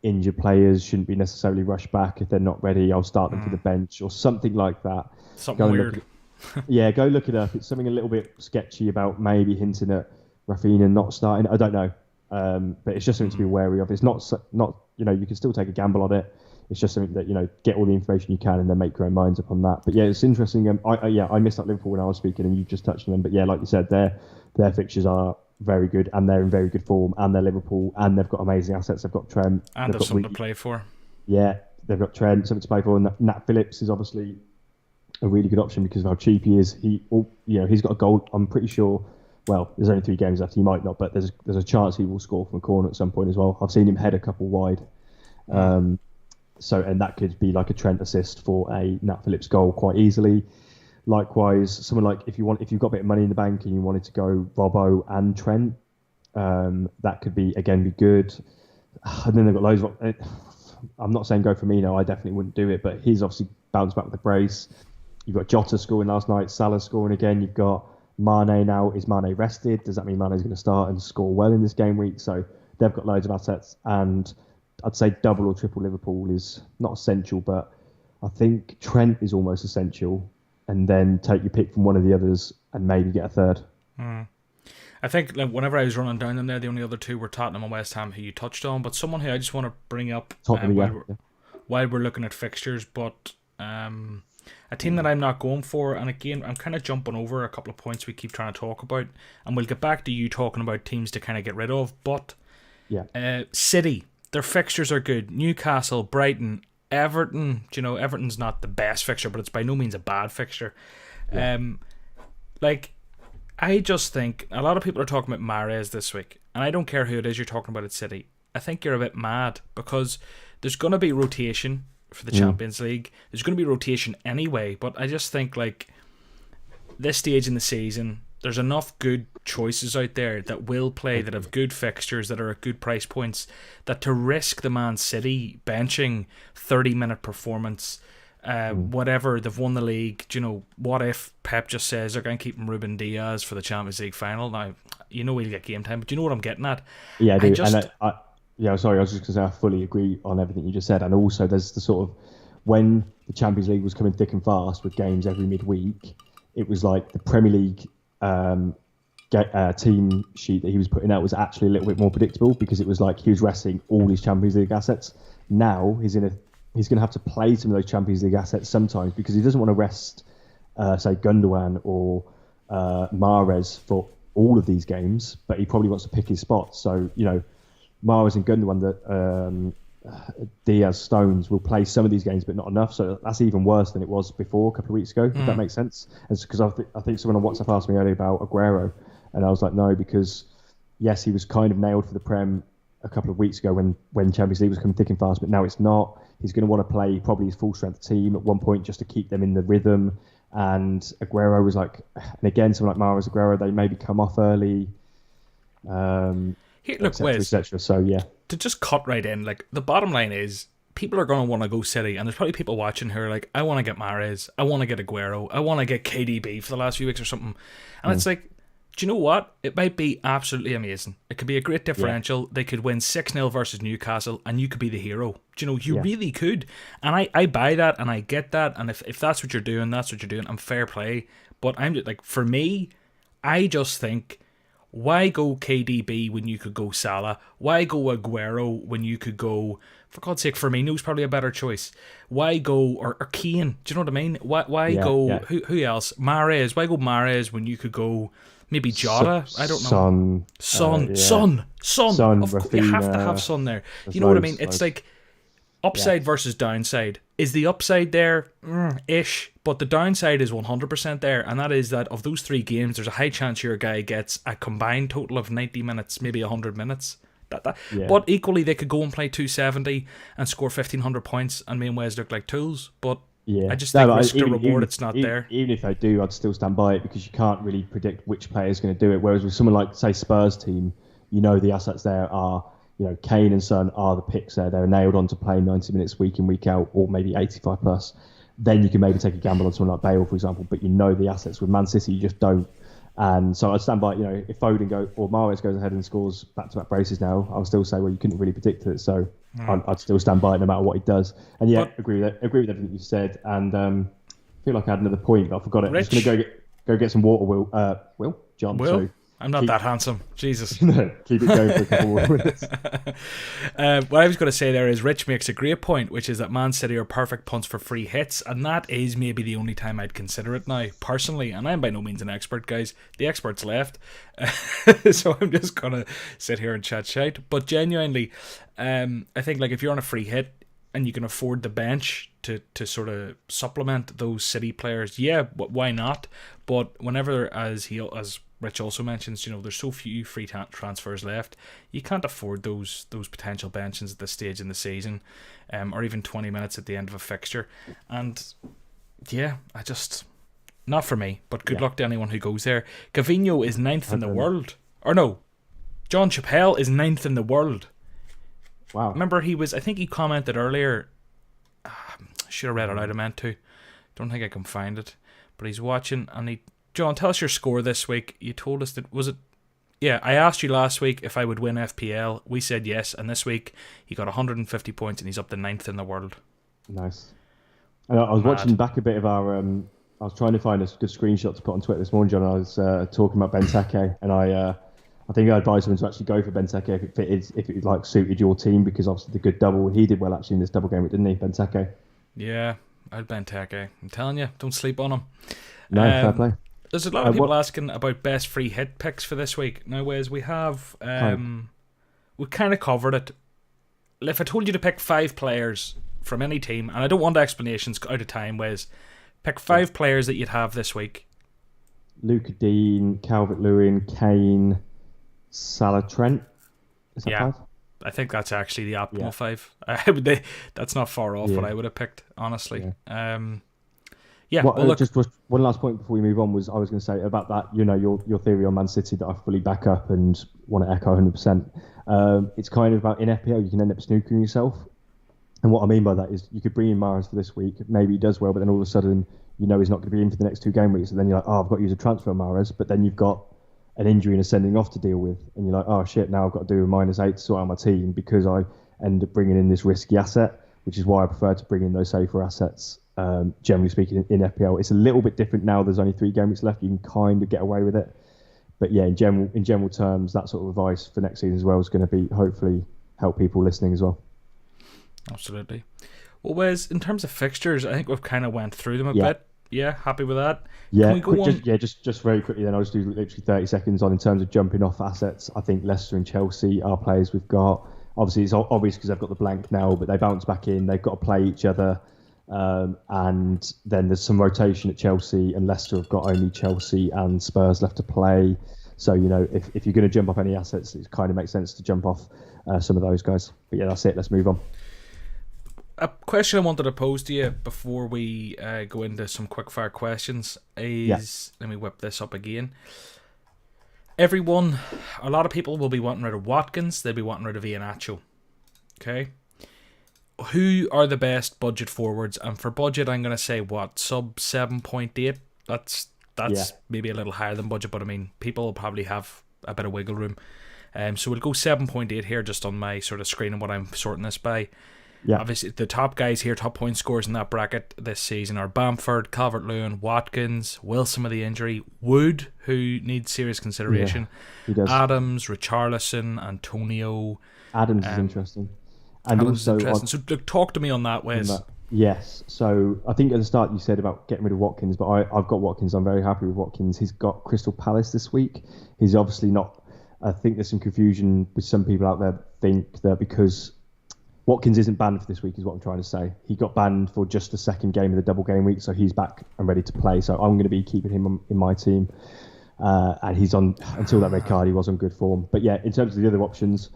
Speaker 2: injured players shouldn't be necessarily rushed back if they're not ready. I'll start them for the bench or something like that.
Speaker 1: Something weird.
Speaker 2: Yeah, go look it up. It's something a little bit sketchy about maybe hinting at Rafinha not starting. I don't know, but it's just something to be wary of. It's not you can still take a gamble on it. It's just something that get all the information you can and then make your own minds up on that. But yeah, it's interesting. I missed out Liverpool when I was speaking, and you just touched on them. But yeah, like you said, their fixtures are very good, and they're in very good form, and they're Liverpool, and they've got amazing assets. They've got Trent,
Speaker 1: and they've something to play for.
Speaker 2: Yeah, they've got Trent, something to play for, and Nat Phillips is obviously a really good option because of how cheap he is. He's got a goal. I'm pretty sure. Well, there's only 3 games left. He might not, but there's a chance he will score from a corner at some point as well. I've seen him head a couple wide. And that could be like a Trent assist for a Nat Phillips goal quite easily. Likewise, someone like if you've got a bit of money in the bank and you wanted to go Robbo and Trent, that could be good. And then they've got loads of. I'm not saying go for Firmino. I definitely wouldn't do it, but he's obviously bounced back with a brace. You've got Jota scoring last night, Salah scoring again. You've got Mane now. Is Mane rested? Does that mean Mane's going to start and score well in this game week? So they've got loads of assets, and I'd say double or triple Liverpool is not essential, but I think Trent is almost essential. And then take your pick from one of the others and maybe get a third.
Speaker 1: I think whenever I was running down them there, the only other 2 were Tottenham and West Ham, who you touched on. But someone who I just want to bring up while we're looking at fixtures, but a team that I'm not going for, and again, I'm kind of jumping over a couple of points we keep trying to talk about, and we'll get back to you talking about teams to kind of get rid of, but City, their fixtures are good. Newcastle, Brighton, Everton, Everton's not the best fixture, but it's by no means a bad fixture. I just think a lot of people are talking about Mahrez this week, and I don't care who it is you're talking about at City. I think you're a bit mad because there's going to be rotation for the Champions League. There's going to be rotation anyway, but I just think this stage in the season, there's enough good choices out there that will play, that have good fixtures, that are at good price points, that to risk the Man City benching 30-minute performance, whatever, they've won the league, what if Pep just says they're going to keep Ruben Diaz for the Champions League final? Now, we'll get game time, but do you know what I'm getting at?
Speaker 2: Yeah, I do. Sorry, I was just going to say I fully agree on everything you just said. And also there's the sort of, when the Champions League was coming thick and fast with games every midweek, it was like the Premier League team sheet that he was putting out was actually a little bit more predictable because it was like he was resting all his Champions League assets. Now he's going to have to play some of those Champions League assets sometimes because he doesn't want to rest, say, Gundogan or Mahrez for all of these games, but he probably wants to pick his spots. So, Mahrez and Gundogan, Diaz, Stones will play some of these games, but not enough. So that's even worse than it was before a couple of weeks ago, if that makes sense. Because I think someone on WhatsApp asked me earlier about Aguero, and I was like, no, because yes, he was kind of nailed for the Prem a couple of weeks ago when Champions League was coming thick and fast, but now it's not. He's going to want to play probably his full strength team at one point just to keep them in the rhythm. And Aguero was like, and again, someone like Mahrez, Aguero, they maybe come off early.
Speaker 1: Here, look, Wes,
Speaker 2: so yeah,
Speaker 1: to just cut right in, like the bottom line is people are going to want to go City, and there's probably people watching who are like, I want to get Mahrez, I want to get Aguero, I want to get KDB for the last few weeks or something. And it's like, do you know what? It might be absolutely amazing. It could be a great differential. Yeah. They could win 6-0 versus Newcastle, and you could be the hero. Do you know, you really could. And I buy that, and I get that. And if that's what you're doing, that's what you're doing. And fair play. But I'm just, like, for me, I just think, why go KDB when you could go Salah? Why go Aguero when you could go, for God's sake, Firmino's probably a better choice. Why go, or Keane? Do you know what I mean? Why go, who else? Mahrez. Why go Mahrez when you could go... Maybe Jota, I don't know. Son. You have to have Son there. You know what I mean? It's like upside versus downside. Is the upside there? Ish. But the downside is 100% there. And that is that of those 3 games, there's a high chance your guy gets a combined total of 90 minutes, maybe 100 minutes. But equally, they could go and play 270 and score 1,500 points and me and Wes look like tools. But I just think risk to reward, it's not there.
Speaker 2: Even if they do, I'd still stand by it because you can't really predict which player is going to do it. Whereas with someone like, say, Spurs team, the assets there are, Kane and Son are the picks there. They're nailed on to play 90 minutes week in, week out, or maybe 85 plus. Then you can maybe take a gamble on someone like Bale, for example, but the assets. With Man City, you just don't. And so I'd stand by, if Foden or Mahrez goes ahead and scores back-to-back braces now, I'll still say, well, you couldn't really predict it. So I'd still stand by it no matter what he does. And agree with everything you said. And I feel like I had another point, but I forgot it.
Speaker 1: Rich?
Speaker 2: I'm just going to go get some water, John.
Speaker 1: Will? So I'm not that handsome. Jesus.
Speaker 2: No, keep it going for a couple more minutes.
Speaker 1: What I was going to say there is Rich makes a great point, which is that Man City are perfect punts for free hits, and that is maybe the only time I'd consider it now, personally. And I'm by no means an expert, guys. The expert's left. So I'm just going to sit here and chat shite. But genuinely, I think like if you're on a free hit and you can afford the bench to sort of supplement those City players, why not? But whenever, as Rich also mentions, there's so few free transfers left. You can't afford those potential benches at this stage in the season, or even 20 minutes at the end of a fixture. And I just, not for me. But good luck to anyone who goes there. Gavinho is 9th in the world, or no, John Chappell is 9th in the world.
Speaker 2: Wow!
Speaker 1: Remember, I think he commented earlier. Should have read it out. I meant to. Don't think I can find it. But he's watching, and John, tell us your score this week. You told us that, was it? Yeah, I asked you last week if I would win FPL. We said yes, and this week he got 150 points and he's up to 9th in the world.
Speaker 2: Nice. I was watching back a bit of our. I was trying to find a good screenshot to put on Twitter this morning, John. I was talking about Benteke, and I think I advised him to actually go for Benteke if it like suited your team, because obviously the good double. He did well actually in this double game, didn't he, Benteke?
Speaker 1: Yeah, I'd Benteke. I'm telling you, don't sleep on him.
Speaker 2: No, fair play.
Speaker 1: There's a lot of people asking about best free hit picks for this week. Now, Wes, we have we kind of covered it. If I told you to pick 5 players from any team, and I don't want explanations out of time, Wes, pick 5 players that you'd have this week.
Speaker 2: Luka Dean, Calvert-Lewin, Kane, Salah, Trent. Is that 5?
Speaker 1: I think that's actually the optimal 5. That's not far off what I would have picked, honestly.
Speaker 2: Just one last point before we move on was I was going to say about that, your theory on Man City that I fully back up and want to echo 100%. It's kind of about in FPL you can end up snookering yourself. And what I mean by that is you could bring in Mahrez for this week, maybe he does well, but then all of a sudden he's not going to be in for the next 2 game weeks, and then you're like, I've got to use a transfer on Mahrez, but then you've got an injury and a sending off to deal with, and you're like, oh shit, now I've got to do a -8 to sort out my team because I end up bringing in this risky asset, which is why I prefer to bring in those safer assets. Generally speaking, in FPL, it's a little bit different now. There's only 3 game weeks left. You can kind of get away with it, but in general terms, that sort of advice for next season as well is going to be hopefully help people listening as well.
Speaker 1: Absolutely. Well, Wes, in terms of fixtures, I think we've kind of went through them a bit. Yeah, happy with that.
Speaker 2: Yeah, just very quickly then, I'll just do literally 30 seconds on in terms of jumping off assets. I think Leicester and Chelsea are players we've got. Obviously, it's obvious because they've got the blank now, but they bounce back in. They've got to play each other. And then there's some rotation at Chelsea, and Leicester have got only Chelsea and Spurs left to play. So, if you're going to jump off any assets, it kind of makes sense to jump off some of those guys. But yeah, that's it. Let's move on.
Speaker 1: A question I wanted to pose to you before we go into some quickfire questions is, let me whip this up again. A lot of people will be wanting rid of Watkins. They'll be wanting rid of Iheanacho. Okay. Who are the best budget forwards? And for budget, I'm going to say sub 7.8. That's maybe a little higher than budget, but I mean, people will probably have a bit of wiggle room. So we'll go 7.8 here, just on my sort of screen and what I'm sorting this by. Yeah. Obviously, the top guys here, top point scorers in that bracket this season are Bamford, Calvert-Lewin, Watkins, Wilson with the injury, Wood, who needs serious consideration,
Speaker 2: he does.
Speaker 1: Adams, Richarlison, Antonio.
Speaker 2: Adams is interesting.
Speaker 1: And Adams also is interesting. So look, talk to me on that, Wes.
Speaker 2: Yes. So I think at the start you said about getting rid of Watkins, but I've got Watkins. I'm very happy with Watkins. He's got Crystal Palace this week. He's obviously not. I think there's some confusion with some people out there that think that because Watkins isn't banned for this week is what I'm trying to say. He got banned for just the second game of the double game week, so he's back and ready to play. So I'm going to be keeping him in my team. And he's on, until that red card, he was on good form. But yeah, in terms of the other options,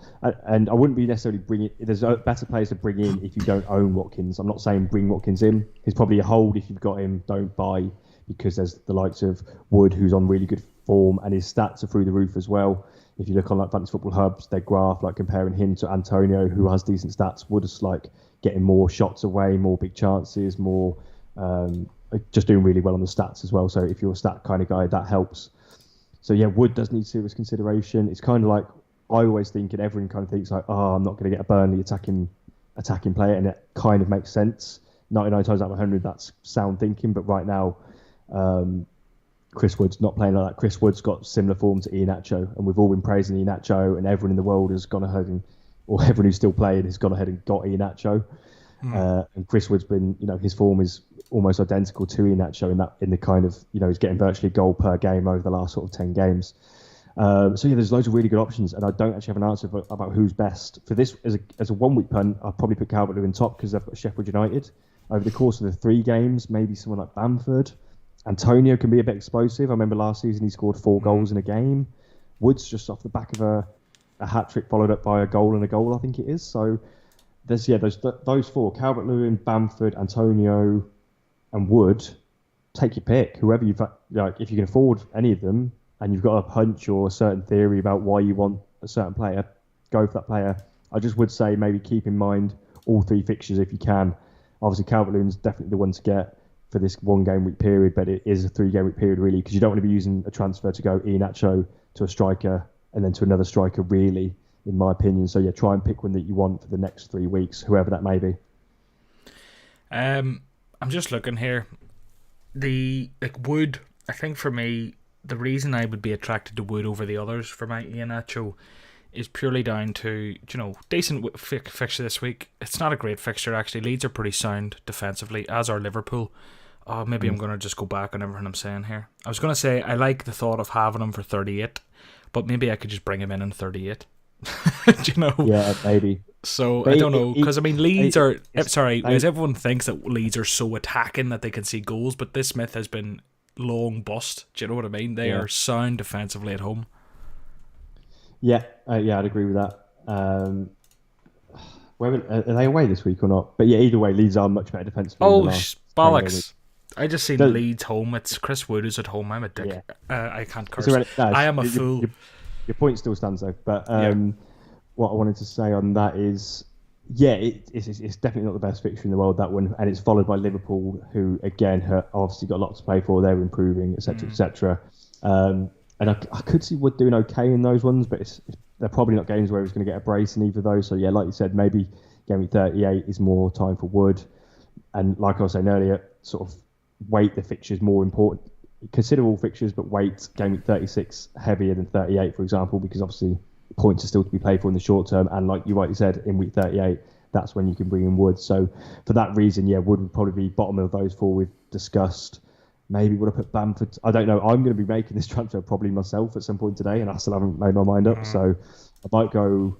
Speaker 2: and I wouldn't be necessarily bringing, there's better players to bring in if you don't own Watkins. I'm not saying bring Watkins in. He's probably a hold if you've got him, don't buy, because there's the likes of Wood, who's on really good form, and his stats are through the roof as well. If you look on like Fantasy Football Hubs, they graph like comparing him to Antonio, who has decent stats. Wood is like getting more shots away, more big chances, more just doing really well on the stats as well. So if you're a stat kind of guy, that helps. So yeah, Wood does need serious consideration. It's kind of like, I always think, and everyone kind of thinks like, I'm not going to get a Burnley attacking player, and it kind of makes sense. 99 times out of 100, that's sound thinking. But right now, Chris Wood's not playing like that. Chris Wood's got similar form to Iheanacho, and we've all been praising Iheanacho, and everyone in the world has gone ahead or everyone who's still playing has gone ahead and got Iheanacho. And Chris Wood's been, his form is almost identical to Iheanacho in the kind of, he's getting virtually a goal per game over the last sort of 10 games. So yeah, there's loads of really good options, and I don't actually have an answer about who's best for this. As a 1 week punt, I'll probably put Calvert-Lewin top because they've got Sheffield United. Over the course of the 3 games, maybe someone like Bamford. Antonio can be a bit explosive. I remember last season he scored 4 goals in a game. Wood's just off the back of a hat-trick followed up by a goal and a goal, I think it is. So there's those 4, Calvert-Lewin, Bamford, Antonio and Wood. Take your pick, whoever you've like. If you can afford any of them and you've got a hunch or a certain theory about why you want a certain player, go for that player. I just would say maybe keep in mind all 3 fixtures if you can. Obviously Calvert-Lewin's definitely the one to get for this 1 game week period, but it is a 3 game week period really, because you don't want to be using a transfer to go Iheanacho to a striker and then to another striker really, in my opinion. So yeah, try and pick one that you want for the next 3 weeks, whoever that may be.
Speaker 1: I'm just looking here. Wood, I think for me, the reason I would be attracted to Wood over the others for my Iheanacho is purely down to, decent fixture this week. It's not a great fixture actually. Leeds are pretty sound defensively, as are Liverpool. Maybe I'm going to just go back on everything I'm saying here. I was going to say I like the thought of having him for 38, but maybe I could just bring him in 38.
Speaker 2: Yeah, maybe.
Speaker 1: So I don't know, because Leeds are as everyone thinks that Leeds are so attacking that they can see goals, but this Smith has been long bust. Do you know what I mean? They are sound defensively at home.
Speaker 2: Yeah, I'd agree with that. Are they away this week or not? But yeah, either way, Leeds are much better defensively.
Speaker 1: Oh, bollocks! I just seen Leeds home. It's Chris Wood is at home. I'm a dick. Yeah. I can't curse. I am a fool.
Speaker 2: Your point still stands though. But what I wanted to say on that is, it's definitely not the best fixture in the world, that one, and it's followed by Liverpool, who again have obviously got a lot to play for. They're improving, etc., etc. And I could see Wood doing okay in those ones, but they're probably not games where he's going to get a brace in either of those. So yeah, like you said, maybe game week 38 is more time for Wood. And like I was saying earlier, sort of weight the fixtures more important. Consider all fixtures, but weight game week 36 heavier than 38, for example, because obviously points are still to be played for in the short term. And like you rightly said, in week 38, that's when you can bring in Wood. So for that reason, Wood would probably be bottom of those 4 we've discussed. Maybe would have put Bamford. I don't know. I'm going to be making this transfer probably myself at some point today, and I still haven't made my mind up. So I might go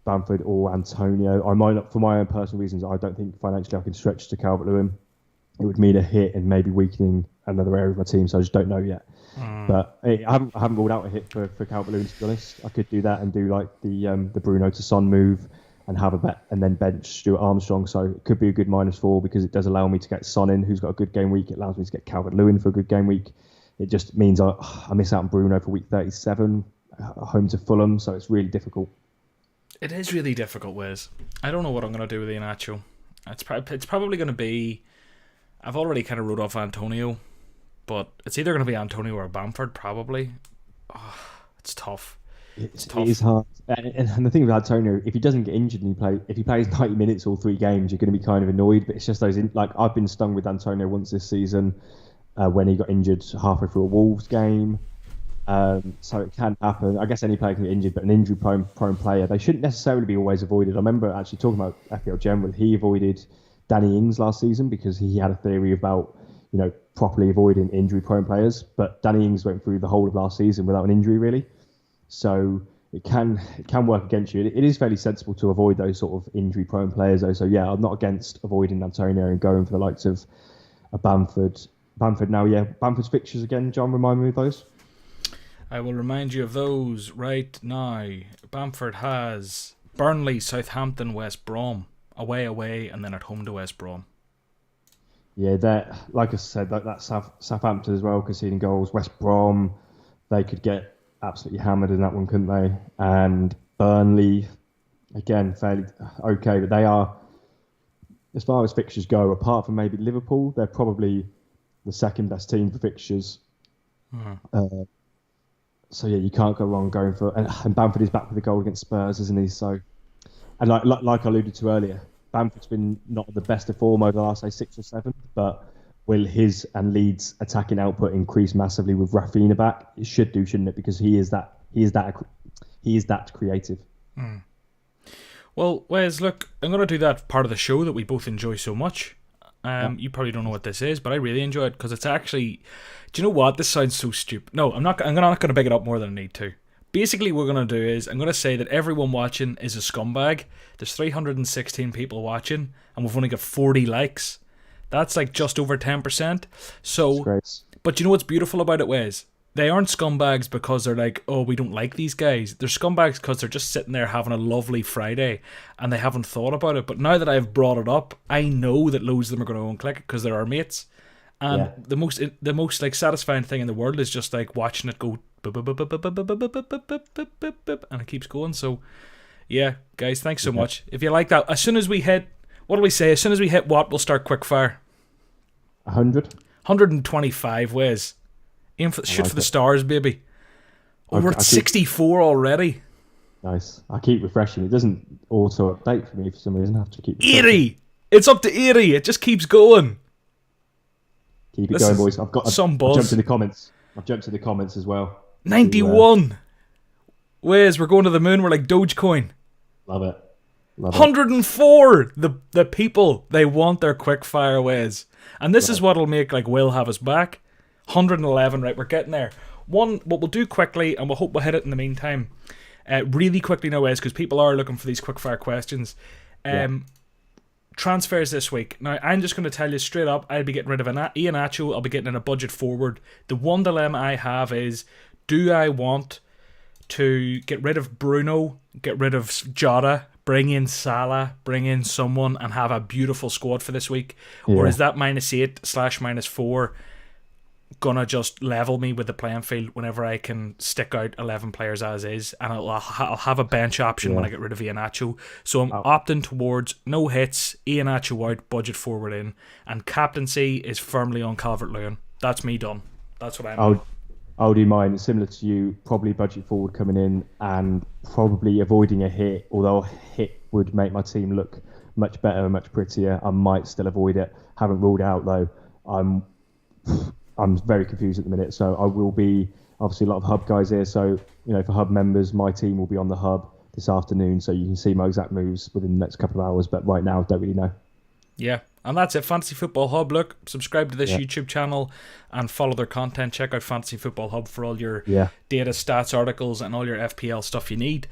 Speaker 2: Bamford or Antonio. I might not, for my own personal reasons. I don't think financially I can stretch to Calvert-Lewin. it would mean a hit and maybe weakening another area of my team. So I just don't know yet. But I haven't ruled out a hit for Calvert-Lewin, to be honest. I could do that and do like the Bruno to Son move and have a bet and then bench Stuart Armstrong. So it could be a good -4 because it does allow me to get Son in, who's got a good game week. It allows me to get Calvert-Lewin for a good game week. It just means I miss out on Bruno for week 37, home to Fulham. So it's really difficult.
Speaker 1: It is really difficult, Wes. I don't know what I'm going to do with Iheanacho. It's probably going to be... I've already kind of wrote off Antonio, but it's either going to be Antonio or Bamford, probably. Oh, it's tough.
Speaker 2: It is hard. And the thing with Antonio, if he doesn't get injured and if he plays 90 minutes all 3 games, you're going to be kind of annoyed. But it's just those... Like, I've been stung with Antonio once this season when he got injured halfway through a Wolves game. So it can happen. I guess any player can get injured, but an injury-prone player, they shouldn't necessarily be always avoided. I remember actually talking about FPL Gameweek. He avoided Danny Ings last season because he had a theory about, properly avoiding injury-prone players. But Danny Ings went through the whole of last season without an injury, really. So it can work against you. It is fairly sensible to avoid those sort of injury-prone players, though. So yeah, I'm not against avoiding Antonio and going for the likes of a Bamford. Bamford now, yeah. Bamford's fixtures again. John, remind me of those.
Speaker 1: I will remind you of those right now. Bamford has Burnley, Southampton, West Brom. Away, and then at home to West Brom.
Speaker 2: Yeah, that, like I said, that Southampton as well, conceding goals. West Brom, they could get absolutely hammered in that one, couldn't they? And Burnley, again, fairly okay, but they are, as far as fixtures go, apart from maybe Liverpool, they're probably the second best team for fixtures. So yeah, you can't go wrong going for, and Bamford is back with a goal against Spurs, isn't he? So. And like I alluded to earlier, Bamford's been not the best of form over the last, say, 6 or 7, but will his and Leeds' attacking output increase massively with Rafinha back? It should do, shouldn't it? Because he is that creative.
Speaker 1: Well, Wes, look, I'm going to do that part of the show that we both enjoy so much. You probably don't know what this is, but I really enjoy it because it's actually... Do you know what? This sounds so stupid. No, I'm not going to big it up more than I need to. Basically, what we're going to do is I'm going to say that everyone watching is a scumbag. There's 316 people watching, and we've only got 40 likes. That's like just over 10%. So, but you know what's beautiful about it, Wes? They aren't scumbags because they're like, oh, we don't like these guys. They're scumbags because they're just sitting there having a lovely Friday, and they haven't thought about it. But now that I've brought it up, I know that loads of them are going to go and click it because they're our mates. And the most like satisfying thing in the world is just like watching it go, and it keeps going. So yeah, guys, thanks so much. If you like that, as soon as we hit, what do we say? As soon as we hit what, we'll start quickfire.
Speaker 2: 100?
Speaker 1: 125, Wes. Aim for shoot for the stars, baby. Oh, we're at 64 already.
Speaker 2: Nice. I keep refreshing. It doesn't auto update for me for some reason. I have to keep
Speaker 1: 80. It's up to 80. It just keeps going.
Speaker 2: Keep it going, boys. I've
Speaker 1: some buzz.
Speaker 2: Jumped to the comments. I've jumped to the comments as well.
Speaker 1: 91. Wes, we're going to the moon. We're like Dogecoin.
Speaker 2: Love it.
Speaker 1: 104. The people, they want their quick fire, Wes. And this is what'll make like Will have us back. 111. Right, we're getting there. What we'll do quickly, and we'll hope we'll hit it in the meantime. Really quickly now, Wes, because people are looking for these quick fire questions. Transfers this week. Now, I'm just going to tell you straight up, I'll be getting rid of Iheanacho. I'll be getting in a budget forward. The one dilemma I have is, do I want to get rid of Bruno, get rid of Jota, bring in Salah, bring in someone, and have a beautiful squad for this week? Or is that -8/-4 gonna just level me with the playing field whenever I can stick out 11 players as is, and I'll have a bench option when I get rid of Iheanacho. So I'm opting towards no hits, Iheanacho out, budget forward in, and captaincy is firmly on Calvert-Lewin. That's me done. That's what
Speaker 2: I'll do mine. Similar to you, probably budget forward coming in and probably avoiding a hit, although a hit would make my team look much better and much prettier. I might still avoid it. Haven't ruled it out though. I'm very confused at the minute, so I will be obviously a lot of hub guys here. So for hub members, my team will be on the hub this afternoon, so you can see my exact moves within the next couple of hours. But right now, don't really know.
Speaker 1: Yeah, and that's it. Fantasy Football Hub. Look, subscribe to this YouTube channel and follow their content. Check out Fantasy Football Hub for all your data, stats, articles, and all your FPL stuff you need.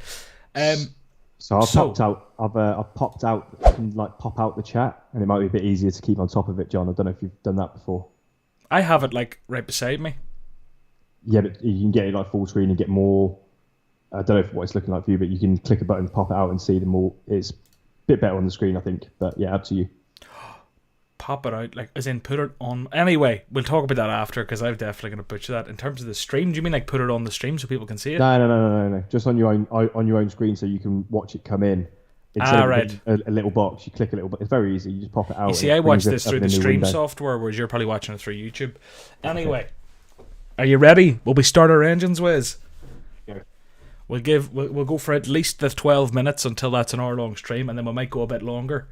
Speaker 2: So I've popped out. I've popped out. I can like pop out the chat, and it might be a bit easier to keep on top of it, John. I don't know if you've done that before.
Speaker 1: I have it like right beside me.
Speaker 2: Yeah, but you can get it like full screen and get more. I don't know what it's looking like for you, but you can click a button, pop it out, and see them all. It's a bit better on the screen, I think. But yeah, up to you.
Speaker 1: Pop it out, like as in put it on. Anyway, we'll talk about that after because I'm definitely going to butcher that. In terms of the stream, do you mean like put it on the stream so people can see it?
Speaker 2: No. Just on your own screen, so you can watch it come in. Instead
Speaker 1: right.
Speaker 2: of a little box, you click a little bit. It's very easy. You just pop it out.
Speaker 1: You see, I watch this through the stream software, whereas you're probably watching it through YouTube. Anyway, are you ready? Will we start our engines, Wiz?
Speaker 2: Yeah.
Speaker 1: We'll go for at least the 12 minutes until that's an hour-long stream, and then we might go a bit longer.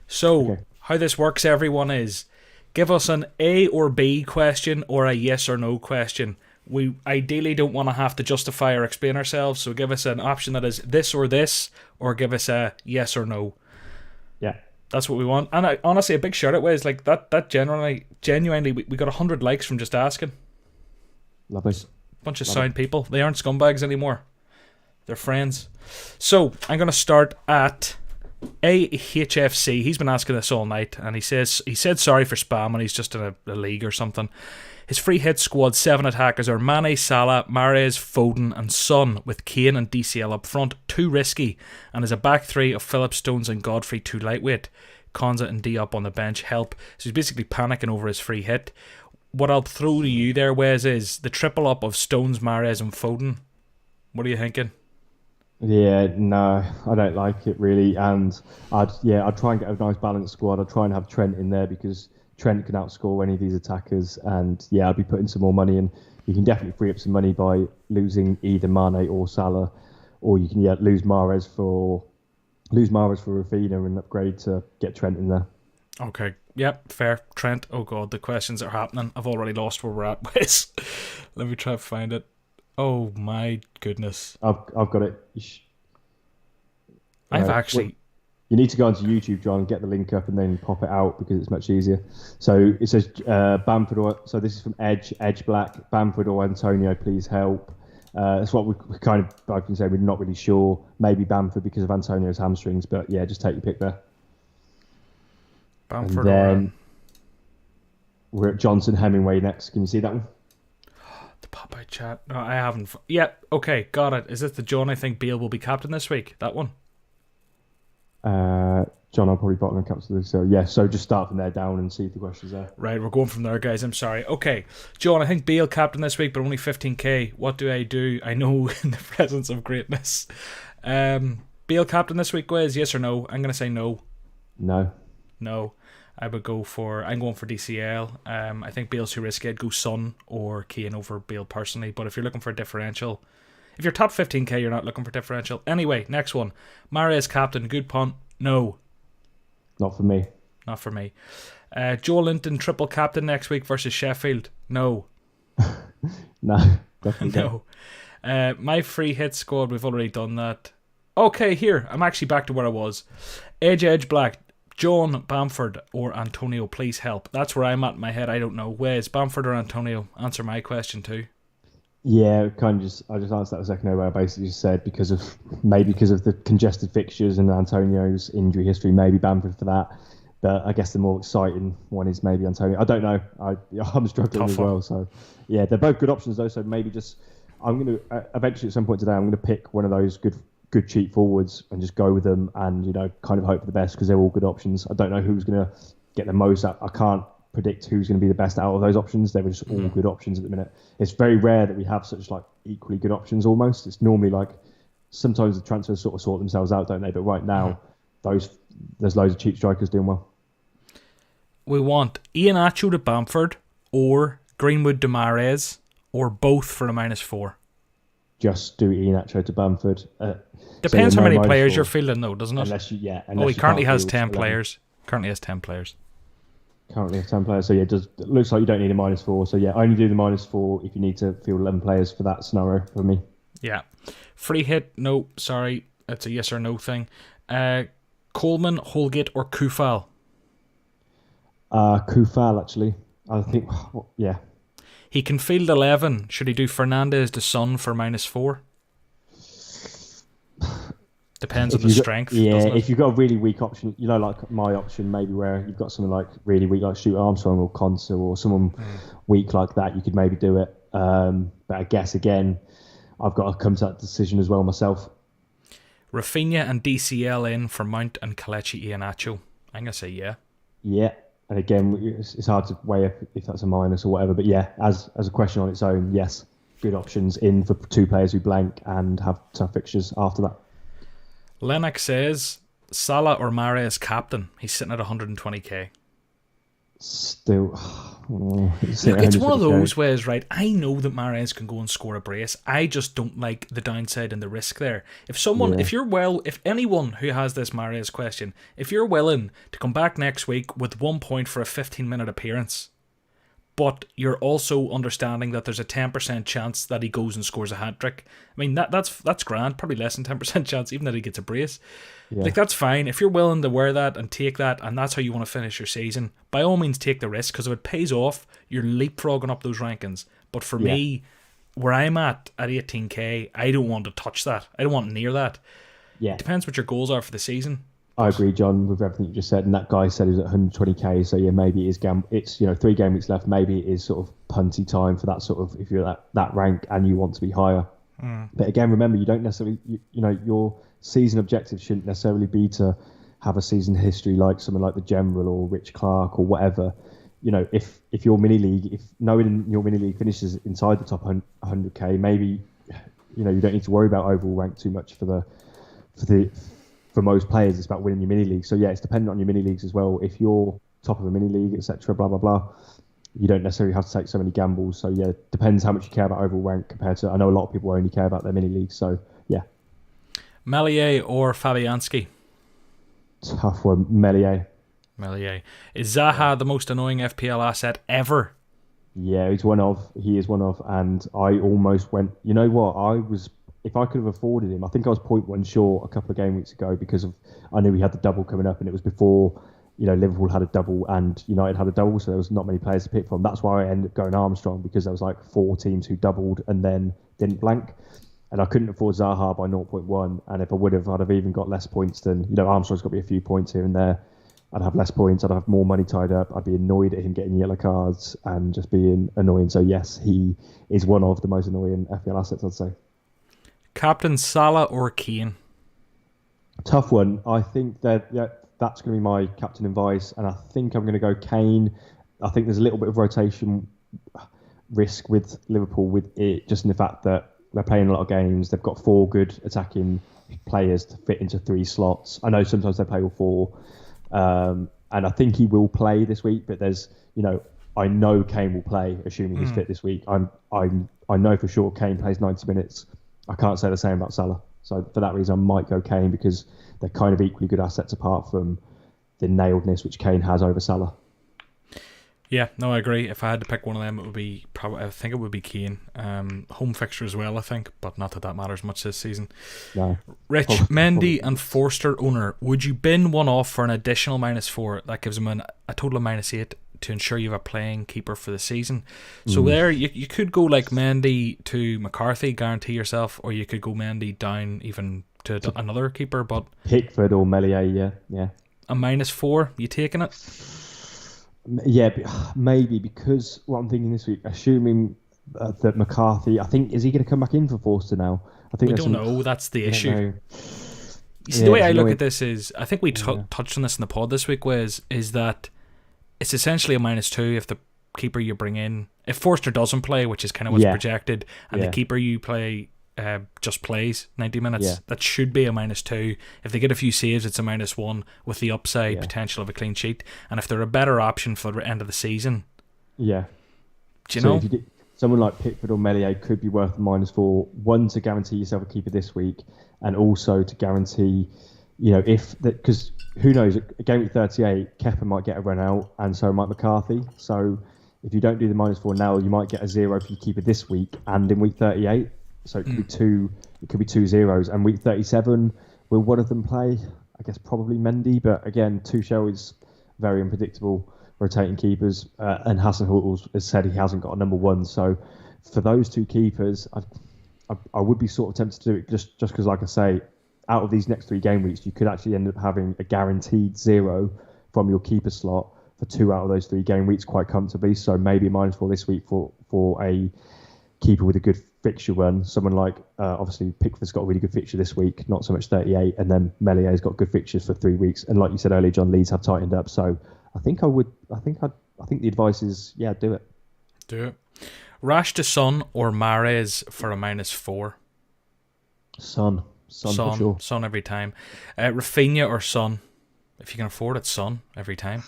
Speaker 1: So, how this works, everyone, is give us an A or B question or a yes or no question. We ideally don't want to have to justify or explain ourselves, so give us an option that is this, or give us a yes or no.
Speaker 2: Yeah.
Speaker 1: That's what we want. And honestly, a big shout out is like that genuinely, we got 100 likes from just asking.
Speaker 2: Lovely.
Speaker 1: Bunch of sound people. They aren't scumbags anymore. They're friends. So, I'm going to start at AHFC. He's been asking this all night, and he said sorry for spam, and he's just in a league or something. His free hit squad 7 attackers are Mane, Salah, Mahrez, Foden and Son, with Kane and DCL up front, too risky, and is a back 3 of Phillips, Stones and Godfrey, too lightweight. Konza and Diop on the bench help. So he's basically panicking over his free hit. What I'll throw to you there, Wes, is the triple up of Stones, Mahrez and Foden. What are you thinking?
Speaker 2: Yeah, no, I don't like it really, and I'd try and get a nice balanced squad. I'd try and have Trent in there because Trent can outscore any of these attackers, and yeah, I'd be putting some more money in. You can definitely free up some money by losing either Mane or Salah, or you can lose Mahrez for Rafinha and upgrade to get Trent in there.
Speaker 1: Okay, yep, fair. Trent, oh god, the questions are happening. I've already lost where we're at, Wes. Let me try to find it. Oh my goodness.
Speaker 2: I've got it.
Speaker 1: I've actually...
Speaker 2: You need to go onto YouTube, John, and get the link up and then pop it out because it's much easier. So it says Bamford, so this is from Edge Black. Bamford or Antonio, please help. That's what we kind of both been saying. We're not really sure. Maybe Bamford because of Antonio's hamstrings, but yeah, just take your pick there.
Speaker 1: Bamford.
Speaker 2: And then we're at Johnson Hemingway next. Can you see that one?
Speaker 1: The Popeye chat. No, I haven't. Yeah, okay, got it. Is it the John I think Bale will be captain this week? That one?
Speaker 2: John, I'll probably bottom and captain this. So yeah, so just start from there down and see if the question's there.
Speaker 1: Right, we're going from there, guys. I'm sorry. Okay, John, I think Bale captain this week, but only 15k. What do? I know in the presence of greatness. Bale captain this week, guys? Yes or no? I'm going to say no. No. I'm going for DCL. I think Bale's too risky. I'd go Son or Kane over Bale personally. But if you're looking for a differential, if you're top 15k, you're not looking for differential. Anyway, next one. Mahrez captain. Good punt. No.
Speaker 2: Not for me.
Speaker 1: Not for me. Joe Linton triple captain next week versus Sheffield. No.
Speaker 2: No. Definitely
Speaker 1: no. My free hit squad, we've already done that. Okay, here. I'm actually back to where I was. Edge Black. John, Bamford, or Antonio, please help. That's where I'm at in my head. I don't know. Wes, Bamford or Antonio? Answer my question too.
Speaker 2: Yeah, I just answered that a second ago where I basically just said because of the congested fixtures and Antonio's injury history, maybe Bamford for that. But I guess the more exciting one is maybe Antonio. I don't know. I'm struggling as well. So yeah, they're both good options though. So maybe I'm going to eventually at some point today I'm going to pick one of those good cheap forwards and just go with them and kind of hope for the best because they're all good options. I don't know who's going to get the most out. I can't predict who's going to be the best out of those options. They're just all good options at the minute. It's very rare that we have such like equally good options almost. It's normally like sometimes the transfers sort of sort themselves out, don't they? But right now there's loads of cheap strikers doing well.
Speaker 1: We want Iheanacho to Bamford or Greenwood to Mahrez or both for a -4.
Speaker 2: Just do Iheanacho to Bamford.
Speaker 1: Depends how many players you're fielding, though, doesn't it?
Speaker 2: He
Speaker 1: currently has 10 players. Currently has 10 players.
Speaker 2: So yeah, it looks like you don't need a -4. So yeah, only do the -4 if you need to field 11 players for that scenario for me.
Speaker 1: Yeah. Free hit, no, sorry. It's a yes or no thing. Coleman, Holgate, or Kufal?
Speaker 2: Kufal, actually. I think, yeah.
Speaker 1: He can field 11. Should he do Fernandez to Son for -4? Depends on the strength.
Speaker 2: Yeah,
Speaker 1: doesn't it?
Speaker 2: if you've got a really weak option, like my option, maybe where you've got someone like really weak, like Stuart Armstrong or Conser or someone weak like that, you could maybe do it. But I guess again, I've got to come to that decision as well myself.
Speaker 1: Rafinha and DCL in for Mount and Kelechi Iheanacho. I'm gonna say yeah.
Speaker 2: Yeah, and again, it's hard to weigh up if that's a minus or whatever. But yeah, as a question on its own, yes, good options in for two players who blank and have tough fixtures after that.
Speaker 1: Lennox says Salah or Mahrez captain. He's sitting at 120k.
Speaker 2: Still,
Speaker 1: look, it's one of those ways, right? I know that Mahrez can go and score a brace. I just don't like the downside and the risk there. If anyone who has this Mahrez question, if you're willing to come back next week with 1 point for a 15-minute appearance, but you're also understanding that there's a 10% chance that he goes and scores a hat-trick. I mean, that's grand. Probably less than 10% chance, even that he gets a brace. Yeah. Like, that's fine. If you're willing to wear that and take that, and that's how you want to finish your season, by all means take the risk, because if it pays off, you're leapfrogging up those rankings. But for me, where I'm at 18k, I don't want to touch that. I don't want near that.
Speaker 2: Yeah.
Speaker 1: It depends what your goals are for the season.
Speaker 2: I agree, John, with everything you just said. And that guy said he was at 120k, so yeah, maybe it's 3 game weeks left. Maybe it is sort of punty time for that sort of, if you're at that rank and you want to be higher. But again, remember, you don't necessarily, your season objective shouldn't necessarily be to have a season history like someone like the General or Rich Clark or whatever. If your mini league, if knowing your mini league finishes inside the top 100k, maybe you don't need to worry about overall rank too much for most players. It's about winning your mini league. So yeah, it's dependent on your mini leagues as well. If you're top of a mini league, etc., blah blah blah, you don't necessarily have to take so many gambles. So yeah, depends how much you care about overall rank compared to. I know a lot of people only care about their mini leagues. So yeah.
Speaker 1: Meslier or Fabianski?
Speaker 2: Tough one. Meslier. Yeah.
Speaker 1: Is Zaha the most annoying FPL asset ever?
Speaker 2: Yeah, he is one of, and I almost went. You know what? If I could have afforded him, I think I was 0.1 short a couple of game weeks ago because I knew he had the double coming up, and it was before Liverpool had a double and United had a double, so there was not many players to pick from. That's why I ended up going Armstrong, because there was like 4 teams who doubled and then didn't blank. And I couldn't afford Zaha by 0.1, and if I would have, I'd have even got less points than, Armstrong's got to be a few points here and there. I'd have less points, I'd have more money tied up, I'd be annoyed at him getting yellow cards and just being annoying. So yes, he is one of the most annoying FPL assets, I'd say. Captain
Speaker 1: Salah or Kane?
Speaker 2: Tough one. I think that's going to be my captain advice, and I think I'm going to go Kane. I think there's a little bit of rotation risk with Liverpool, with it just in the fact that they're playing a lot of games. They've got 4 good attacking players to fit into 3 slots. I know sometimes they play all 4, and I think he will play this week. But there's, I know Kane will play, assuming he's fit this week. I know for sure Kane plays 90 minutes. I can't say the same about Salah. So for that reason, I might go Kane, because they're kind of equally good assets apart from the nailedness which Kane has over Salah.
Speaker 1: Yeah, no, I agree. If I had to pick one of them, I think it would be Kane. Home fixture as well, I think, but not that matters much this season.
Speaker 2: No.
Speaker 1: Rich, Mendy and Forster owner, would you bin one off for an additional -4? That gives him a total of -8 to ensure you have a playing keeper for the season. So there, you could go like Mendy to McCarthy, guarantee yourself, or you could go Mendy down even to another keeper. But
Speaker 2: Pickford or Meslier, yeah.
Speaker 1: A -4, you taking it?
Speaker 2: Yeah, maybe, because what I'm thinking this week, assuming that McCarthy, is he going to come back in for Forster now? I think
Speaker 1: we don't know. That's the issue.
Speaker 2: Know.
Speaker 1: You see, the way I look at this is, I think we touched on this in the pod this week, is that it's essentially a -2 if the keeper you bring in, if Forster doesn't play, which is kind of what's projected, and the keeper you play just plays 90 minutes, that should be a -2. If they get a few saves, it's a -1 with the upside potential of a clean sheet. And if they're a better option for the end of the season, do you know?
Speaker 2: If someone like Pickford or Meslier could be worth a -4, one to guarantee yourself a keeper this week, and also to guarantee, because who knows, at game week 38, Kepa might get a run out, and so might McCarthy. So if you don't do the -4 now, you might get a 0 for your keeper this week and in week 38. So it could be two. It could be 2 zeros. And week 37, will one of them play? I guess probably Mendy. But again, Tuchel is very unpredictable, rotating keepers. And Hasenhuttl has said he hasn't got a number 1. So for those 2 keepers, I would be sort of tempted to do it just because, like I say, out of these next 3 game weeks, you could actually end up having a guaranteed 0 from your keeper slot for 2 out of those 3 game weeks quite comfortably. So maybe -4 this week for a keeper with a good fixture run. Someone like obviously Pickford's got a really good fixture this week, not so much 38, and then Mellier's got good fixtures for 3 weeks. And like you said earlier, John, Leeds have tightened up. So I think the advice is do it.
Speaker 1: Do it. Rash to Son or Mahrez for a -4.
Speaker 2: Son for sure.
Speaker 1: Son every time. Rafinha or Son? If you can afford it, Son every time.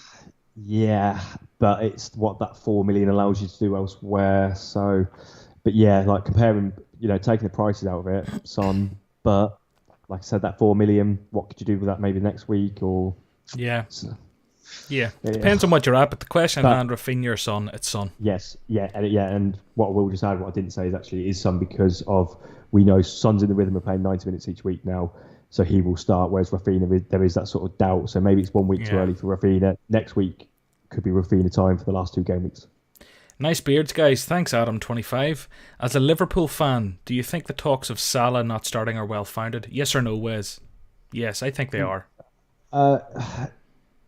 Speaker 2: Yeah, but it's what that 4 million allows you to do elsewhere. So, but yeah, like comparing, taking the prices out of it, Son. But like I said, that 4 million, what could you do with that maybe next week or?
Speaker 1: Yeah. Yeah, depends on what you're at, but the question at hand, Rafinha or Son, it's Son.
Speaker 2: Yes, and what I will just add, what I didn't say is Son, because we know Son's in the rhythm of playing 90 minutes each week now, so he will start, whereas Rafinha, there is that sort of doubt, so maybe it's 1 week too early for Rafinha. Next week could be Rafinha time for the last 2 game weeks.
Speaker 1: Nice beards, guys. Thanks, Adam25. As a Liverpool fan, do you think the talks of Salah not starting are well-founded? Yes or no, Wes? Yes, I think they are.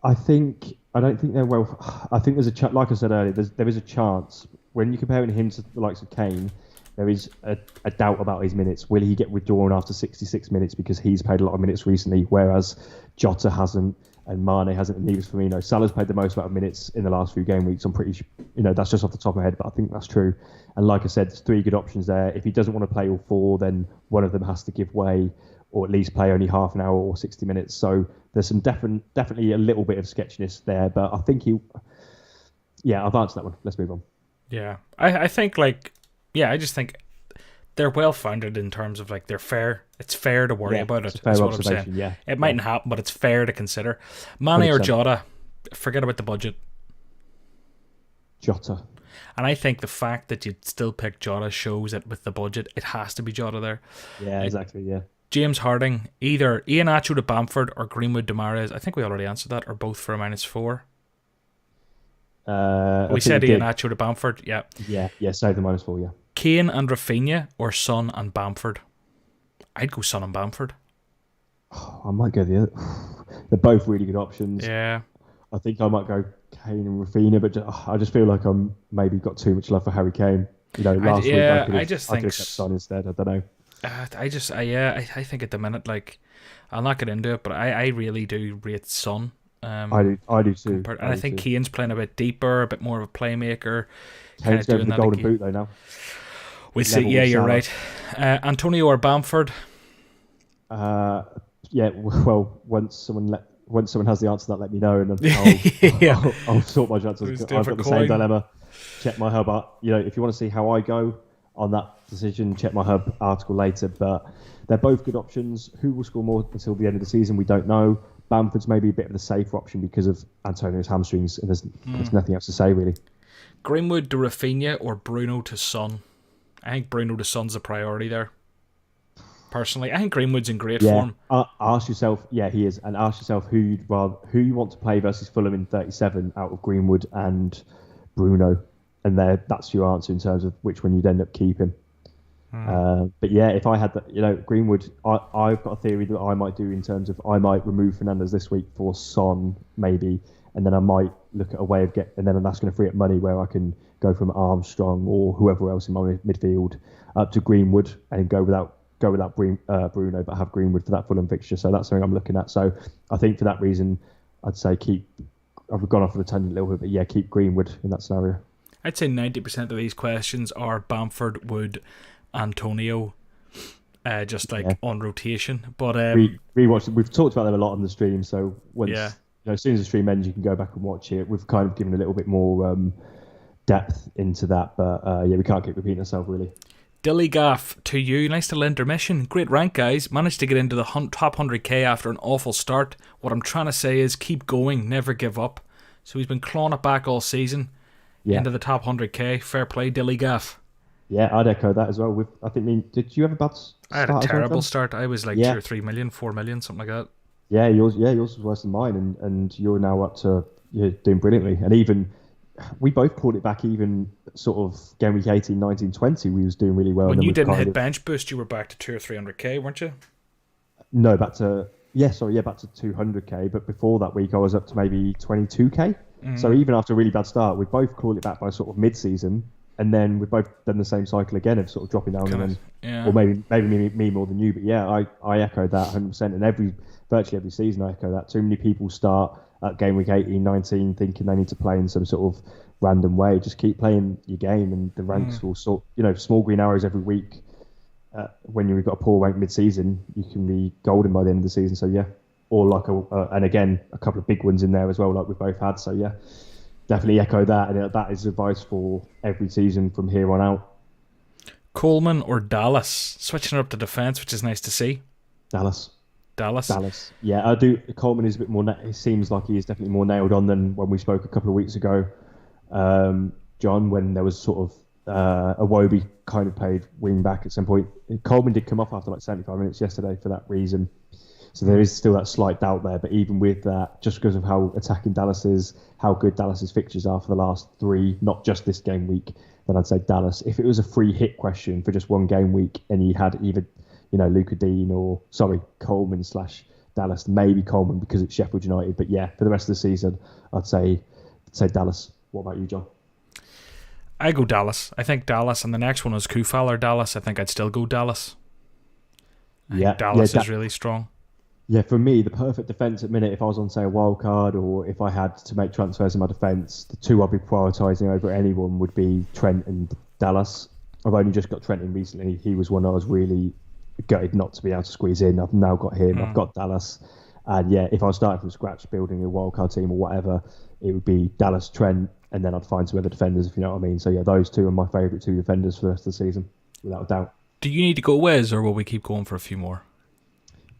Speaker 2: I don't think they're well. I think there's like I said earlier, there is a chance when you're comparing him to the likes of Kane, there is a doubt about his minutes. Will he get withdrawn after 66 minutes because he's played a lot of minutes recently, whereas Jota hasn't and Mane hasn't, and neither Firmino. Salah's played the most amount of minutes in the last few game weeks. I'm pretty sure, that's just off the top of my head, but I think that's true. And like I said, there's 3 good options there. If he doesn't want to play all 4, then one of them has to give way, or at least play only half an hour or 60 minutes. So there's some definitely a little bit of sketchiness there, but I think I've answered that one. Let's move on.
Speaker 1: Yeah, I think I just think they're well founded in terms of they're fair. It's fair to worry about it. That's what I'm saying.
Speaker 2: Yeah,
Speaker 1: it mightn't happen, but it's fair to consider. Mane or Jota, forget about the budget.
Speaker 2: Jota.
Speaker 1: And I think the fact that you'd still pick Jota shows that with the budget, it has to be Jota there.
Speaker 2: Yeah, exactly. Yeah.
Speaker 1: James Harding, either Iheanacho to Bamford or Greenwood to Mahrez. I think we already answered that, or both for a -4. We said Iheanacho to Bamford, yeah.
Speaker 2: Yeah, save the -4, yeah.
Speaker 1: Kane and Rafinha or Son and Bamford? I'd go Son and Bamford.
Speaker 2: I might go the other. They're both really good options.
Speaker 1: Yeah.
Speaker 2: I think I might go Kane and Rafinha, but I just feel like I'm maybe got too much love for Harry Kane. Last week I could have kept Son instead. I don't know.
Speaker 1: I think at the minute, I'll not get into it, but I really do rate Son.
Speaker 2: I do too.
Speaker 1: And I think Kane's playing a bit deeper, a bit more of a playmaker.
Speaker 2: Kane's going for the golden boot though now.
Speaker 1: We'll see. Yeah, you're right. Antonio or Bamford?
Speaker 2: Well, once someone has the answer to that, let me know, and then I'll sort my chances. I've got the same dilemma. Check my hub. If you want to see how I go on that decision, check my hub article later. But they're both good options. Who will score more until the end of the season? We don't know. Bamford's maybe a bit of the safer option because of Antonio's hamstrings, and there's nothing else to say really.
Speaker 1: Greenwood to Rafinha or Bruno to Son? I think Bruno to Son's a priority there. Personally, I think Greenwood's in great form.
Speaker 2: Ask yourself, he is, and ask yourself who you want to play versus Fulham in 37 out of Greenwood and Bruno, and that's your answer in terms of which one you'd end up keeping. But yeah, if I had that, Greenwood, I've got a theory that I might do in terms of I might remove Fernandes this week for Son maybe, and then I might look at a way of and then that's going to free up money where I can go from Armstrong or whoever else in my midfield up to Greenwood and go without Bruno, but have Greenwood for that Fulham fixture. So that's something I'm looking at. So I think for that reason, I'd say I've gone off on a tangent a little bit, but keep Greenwood in that scenario.
Speaker 1: I'd say 90% of these questions are Bamford, Wood, Antonio, on rotation. But
Speaker 2: rewatch. We've talked about them a lot on the stream. So as soon as the stream ends, you can go back and watch it. We've kind of given a little bit more depth into that, but we can't keep repeating ourselves really.
Speaker 1: Dilly Gaff to you. Nice little intermission. Great rank, guys. Managed to get into the top 100k after an awful start. What I'm trying to say is keep going, never give up. So he's been clawing it back all season into the top 100k. Fair play, Dilly Gaff.
Speaker 2: Yeah, I'd echo that as well. Did you have a bad start?
Speaker 1: I had a terrible start. I was 2 or 3 million, 4 million, something like that. Yeah,
Speaker 2: yours was worse than mine, and you're now up to doing brilliantly. And even we both pulled it back. Even sort of game week 18, 19, 20, we was doing really well.
Speaker 1: When you didn't hit bench boost, you were back to 200 or 300k, weren't you?
Speaker 2: No, back to back to 200k. But before that week, I was up to maybe 22k. So even after a really bad start, we both called it back by sort of mid-season, and then we've both done the same cycle again of sort of dropping down, or maybe me more than you. But yeah, I echo that 100%, and virtually every season I echo that. Too many people start at game week 18, 19 thinking they need to play in some sort of random way. Just keep playing your game, and the ranks will small green arrows every week. When you've got a poor rank mid-season, you can be golden by the end of the season. So yeah, or like and again a couple of big ones in there as well, like we've both had. So yeah, definitely echo that, and that is advice for every season from here on out.
Speaker 1: Coleman or Dallas? Switching it up to defence, which is nice to see.
Speaker 2: Dallas. Yeah, I do. Coleman is a bit more. It seems like he is definitely more nailed on than when we spoke a couple of weeks ago, John, when there was sort of a Wobie kind of played wing back at some point. Coleman did come off after like 75 minutes yesterday for that reason. So there is still that slight doubt there. But even with that, just because of how attacking Dallas is, how good Dallas's fixtures are for the last three, not just this game week, then I'd say Dallas. If it was a free hit question for just one game week and you had either, Luca Dean or, Coleman / Dallas, maybe Coleman because it's Sheffield United. But yeah, for the rest of the season, I'd say Dallas. What about you, John?
Speaker 1: I go Dallas. I think Dallas, and the next one is Kufal or Dallas. I think I'd still go Dallas. Dallas is really strong.
Speaker 2: Yeah, for me, the perfect defence at minute, if I was on, say, a wild card, or if I had to make transfers in my defence, the two I'd be prioritising over anyone would be Trent and Dallas. I've only just got Trent in recently. He was one I was really gutted not to be able to squeeze in. I've now got him. I've got Dallas. And yeah, if I was starting from scratch, building a wildcard team or whatever, it would be Dallas, Trent, and then I'd find some other defenders, if you know what I mean. So yeah, those two are my favourite two defenders for the rest of the season, without a doubt.
Speaker 1: Do you need to go Wes, or will we keep going for a few more?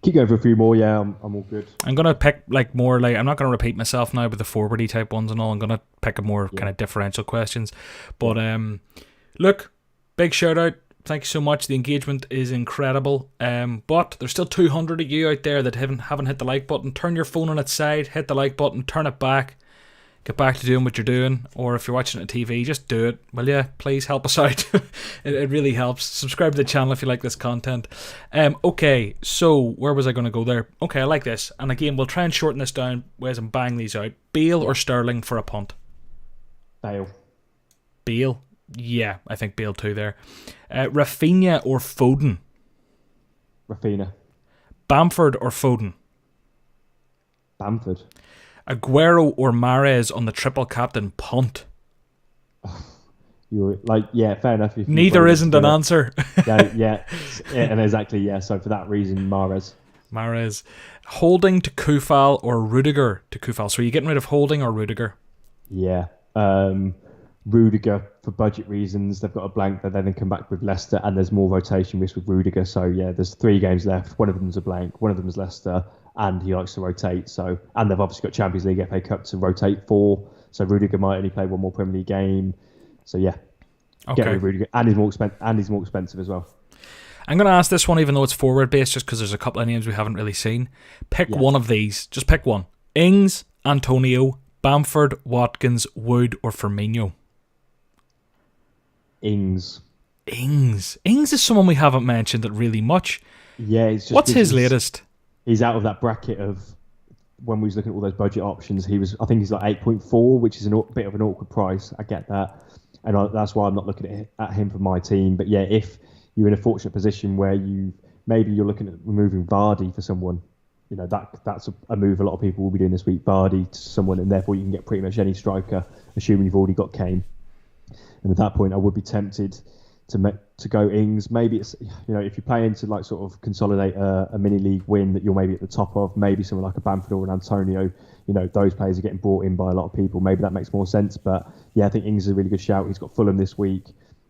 Speaker 2: Keep going for a few more, yeah, I'm all good.
Speaker 1: I'm going to pick I'm not going to repeat myself now with the forwardy type ones and all. I'm going to pick a more kind of differential questions. But look, big shout out. Thank you so much. The engagement is incredible. But there's still 200 of you out there that haven't hit the like button. Turn your phone on its side, hit the like button, turn it back. Get back to doing what you're doing, or if you're watching it on TV, just do it. Will you? Please help us out. it really helps. Subscribe to the channel if you like this content. Okay, so where was I going to go there? Okay, I like this. And again, we'll try and shorten this down ways and bang these out. Bale or Sterling for a punt? Bale? Yeah, I think Bale too there. Rafinha or Foden?
Speaker 2: Rafinha.
Speaker 1: Bamford or Foden?
Speaker 2: Bamford.
Speaker 1: Aguero or Mahrez on the triple captain punt?
Speaker 2: You're like, yeah, fair enough.
Speaker 1: Neither isn't an answer.
Speaker 2: yeah, and exactly, yeah. So for that reason, Mahrez. Holding to Kufal or Rudiger to Kufal? So are you getting rid of Holding or Rudiger? Yeah, Rudiger for budget reasons. They've got a blank, but then they come back with Leicester, and there's more rotation risk with Rudiger. So yeah, there's 3 games left. One of them's a blank. One of them's Leicester. And he likes to rotate, and they've obviously got Champions League, FA Cup to rotate for. So Rudiger might only play one more Premier League game. So yeah, get rid of Rudiger, and he's more expensive as well.
Speaker 1: I'm going to ask this one, even though it's forward based, just because there's a couple of names we haven't really seen. Pick one of these. Just pick one. Ings, Antonio, Bamford, Watkins, Wood, or Firmino.
Speaker 2: Ings
Speaker 1: is someone we haven't mentioned that really much.
Speaker 2: Yeah, it's just,
Speaker 1: what's his latest?
Speaker 2: He's out of that bracket of when we was looking at all those budget options. I think he's like 8.4, which is a bit of an awkward price. I get that, and that's why I'm not looking at him for my team. But yeah, if you're in a fortunate position where you're looking at removing Vardy for someone, that's a move a lot of people will be doing this week. Vardy to someone, and therefore you can get pretty much any striker, assuming you've already got Kane. And at that point, I would be tempted to go Ings. Maybe it's, if you're playing to like sort of consolidate a mini league win that you're maybe at the top of, maybe someone like a Bamford or an Antonio, those players are getting brought in by a lot of people. Maybe that makes more sense. But yeah, I think Ings is a really good shout. He's got Fulham this week.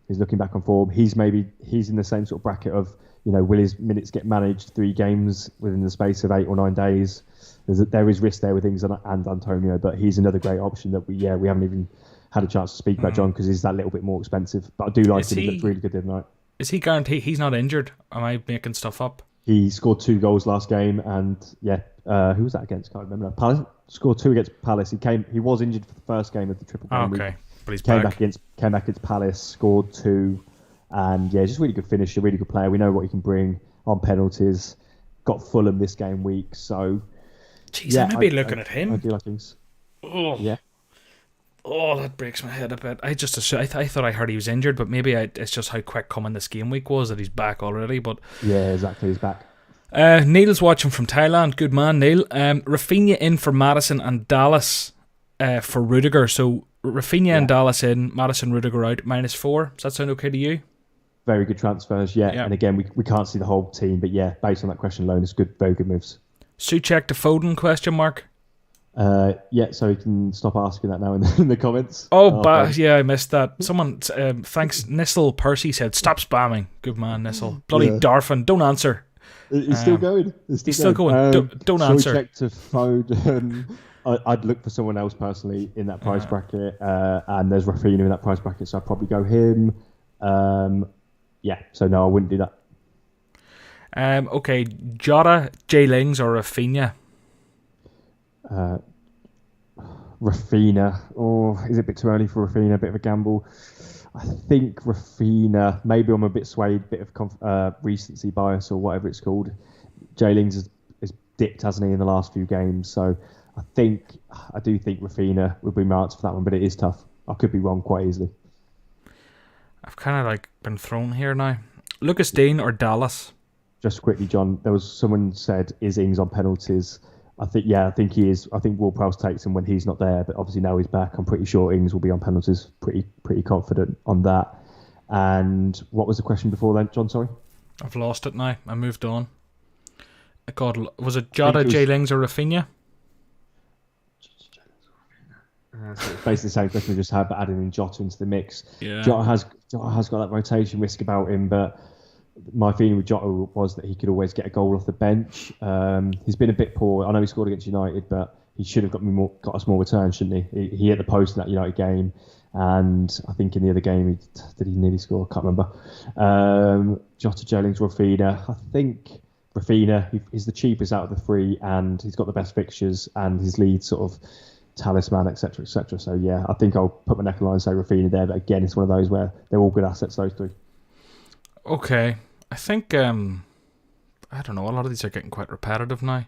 Speaker 2: He's looking back on form. He's in the same sort of bracket of, will his minutes get managed 3 games within the space of 8 or 9 days? There is risk there with Ings and Antonio, but he's another great option that we haven't even had a chance to speak about, John, because he's that little bit more expensive. But I do like him. He looked really good the other night.
Speaker 1: Is he guaranteed? He's not injured? Am I making stuff up?
Speaker 2: He scored 2 goals last game, and who was that against? Can't remember. Palace scored 2 against Palace. He was injured for the first game of the triple game week.
Speaker 1: But he's
Speaker 2: back against Palace, scored 2, and just really good finisher, really good player. We know what he can bring on penalties. got Fulham this game week. So,
Speaker 1: Jeez, I may be looking at him.
Speaker 2: I do like things.
Speaker 1: Oh.
Speaker 2: Yeah.
Speaker 1: Oh, that breaks my head a bit. I thought I heard he was injured, but maybe it's just how quick coming this game week was that he's back already. But
Speaker 2: yeah, exactly, he's back.
Speaker 1: Neil's watching from Thailand. Good man, Neil. Rafinha in for Maddison and Dallas for Rudiger. So Rafinha and Dallas in, Maddison, Rudiger out, -4. Does that sound okay to you?
Speaker 2: Very good transfers, yeah. And again, we can't see the whole team, but yeah, based on that question alone, it's good, very good moves.
Speaker 1: Suchek to Foden, question mark?
Speaker 2: Yeah, so you can stop asking that now in the comments.
Speaker 1: Yeah, I missed that. Someone, thanks, Nissel Percy said, stop spamming. Good man, Nissel. Bloody Darfin, don't answer.
Speaker 2: He's still going.
Speaker 1: He's still going. Don't answer.
Speaker 2: Check to Foden. I'd look for someone else personally in that price bracket, and there's Rafinha in that price bracket, so I'd probably go him. So no, I wouldn't do that.
Speaker 1: Okay, Jota, J Lings, or Rafinha?
Speaker 2: Rafinha. Oh, is it a bit too early for Rafinha? A bit of a gamble. I think Rafinha. Maybe I'm a bit swayed, bit of recency bias or whatever it's called. J Lings has dipped, hasn't he, in the last few games? So I do think Rafinha would be my answer for that one, but it is tough. I could be wrong quite easily.
Speaker 1: I've kind of been thrown here now. Lucas Dean or Dallas?
Speaker 2: Just quickly, John. There was someone said, "Is Ings on penalties?" I think he is. I think Ward-Prowse takes him when he's not there, but obviously now he's back. I'm pretty sure Ings will be on penalties. Pretty confident on that. And what was the question before then, John? Sorry,
Speaker 1: I've lost it now. I moved on. God, was it Jota, J Lings, or Rafinha?
Speaker 2: So it's basically the same question we just had, but adding in Jota into the mix.
Speaker 1: Yeah.
Speaker 2: Jota has got that rotation risk about him, but my feeling with Jota was that he could always get a goal off the bench. He's been a bit poor. I know he scored against United, but he should have got us more return, shouldn't he? He hit the post in that United game, and I think in the other game, did he nearly score? I can't remember. Jota, J Lings, Rafinha. I think Rafinha is the cheapest out of the three, and he's got the best fixtures, and his lead sort of talisman, etc., etc. So yeah, I think I'll put my neck on the line and say Rafinha there. But again, it's one of those where they're all good assets, those three.
Speaker 1: Okay, I think I don't know. A lot of these are getting quite repetitive now.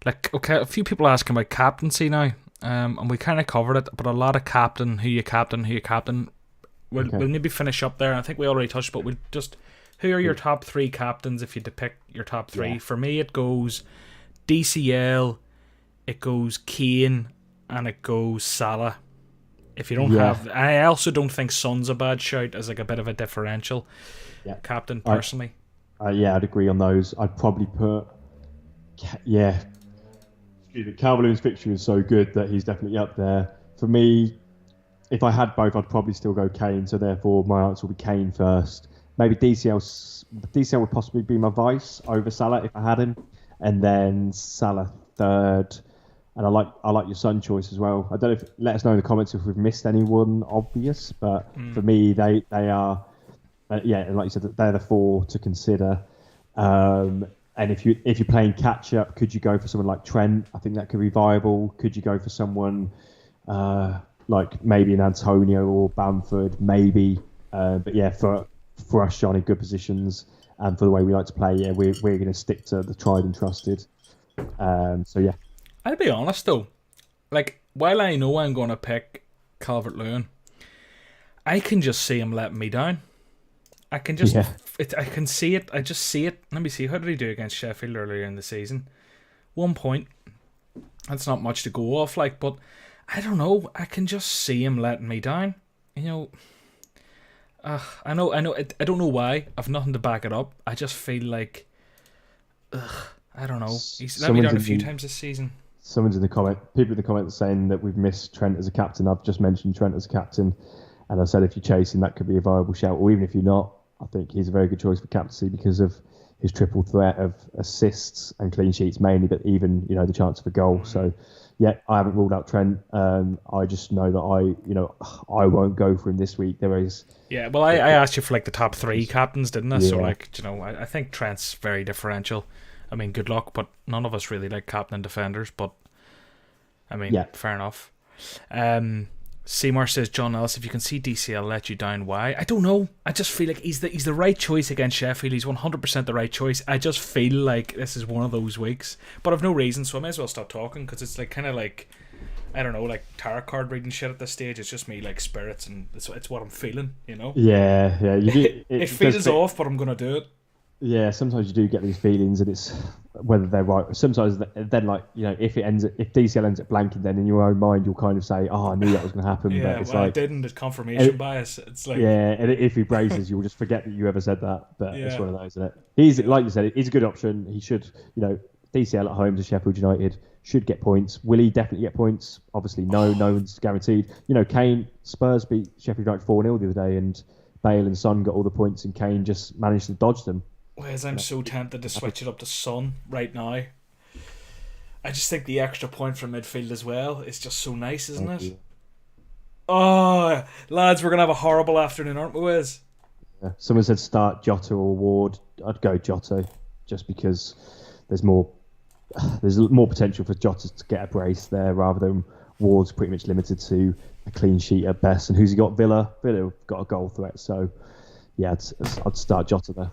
Speaker 1: A few people asking about captaincy now, and we kind of covered it. But a lot of who you captain. We'll maybe finish up there. I think we already touched, but who are your top three captains if you depict your top three? Yeah. For me, it goes DCL, it goes Kane, and it goes Salah. If you don't have... I also don't think Son's a bad shout as a bit of a differential captain, personally.
Speaker 2: I'd agree on those. I'd probably put... Calvert-Lewin's fixture is so good that he's definitely up there. For me, if I had both, I'd probably still go Kane, so therefore my answer would be Kane first. Maybe DCL would possibly be my vice over Salah if I had him, and then Salah third. And I like your Son choice as well. I don't know let us know in the comments if we've missed anyone obvious, but for me they are and like you said, they're the four to consider. And if you're playing catch up, could you go for someone like Trent? I think that could be viable. Could you go for someone like maybe an Antonio or Bamford? Maybe, but yeah, for us, John, in good positions and for the way we like to play, we're going to stick to the tried and trusted. So yeah.
Speaker 1: I'll be honest though, while I know I'm going to pick Calvert-Lewin, I can just see him letting me down. I can just, I can see it. I just see it. Let me see. How did he do against Sheffield earlier in the season? 1 point. That's not much to go off but I don't know. I can just see him letting me down. I know. I don't know why. I've nothing to back it up. I just feel like, I don't know. He's let me down a few times this season.
Speaker 2: People in the comments saying that we've missed Trent as a captain. I've just mentioned Trent as a captain, and I said if you're chasing, that could be a viable shout. Or even if you're not, I think he's a very good choice for captaincy because of his triple threat of assists and clean sheets mainly, but even the chance of a goal. So yeah, I haven't ruled out Trent. I just know that I won't go for him this week. There is
Speaker 1: I asked you for the top three captains, didn't I? Yeah. So I think Trent's very differential. I mean, good luck, but none of us really like captain defenders. But I mean, fair enough. Seymour says, John Ellis, if you can see DCL let you down, why? I don't know. I just feel like he's the right choice against Sheffield. He's 100% the right choice. I just feel like this is one of those weeks. But I've no reason, so I may as well stop talking, because it's like kind of like, I don't know, like tarot card reading shit at this stage. It's just me like spirits, and it's what I'm feeling, you know?
Speaker 2: Yeah. You do,
Speaker 1: it feels off, but I'm going to do it.
Speaker 2: Yeah, sometimes you do get these feelings, and it's whether they're right. Sometimes then, like, you know, if DCL ends up blanking, then in your own mind you'll kind of say, "Oh, I knew that was going to happen."
Speaker 1: Yeah,
Speaker 2: but it's
Speaker 1: well,
Speaker 2: like,
Speaker 1: I didn't. It's confirmation bias. It's like,
Speaker 2: yeah, and if he braces, you'll just forget that you ever said that. But
Speaker 1: Yeah.
Speaker 2: it's one of those, isn't it? He's like you said, he's a good option. He should, you know, DCL at home to Sheffield United should get points. Will he definitely get points? Obviously, no. No one's guaranteed. You know, Spurs beat Sheffield United 4-0 the other day, and Bale and Son got all the points, and Kane just managed to dodge them.
Speaker 1: Whereas I'm so tempted to switch it up to Son right now. I just think the extra point from midfield as well is just so nice, isn't it? Oh, lads, we're going to have a horrible afternoon, aren't we, Wes?
Speaker 2: Yeah. Someone said start Jota or Ward. I'd go Jota, just because there's more potential for Jota to get a brace there, rather than Ward's pretty much limited to a clean sheet at best. And who's he got? Villa got a goal threat. So yeah, I'd start Jota there.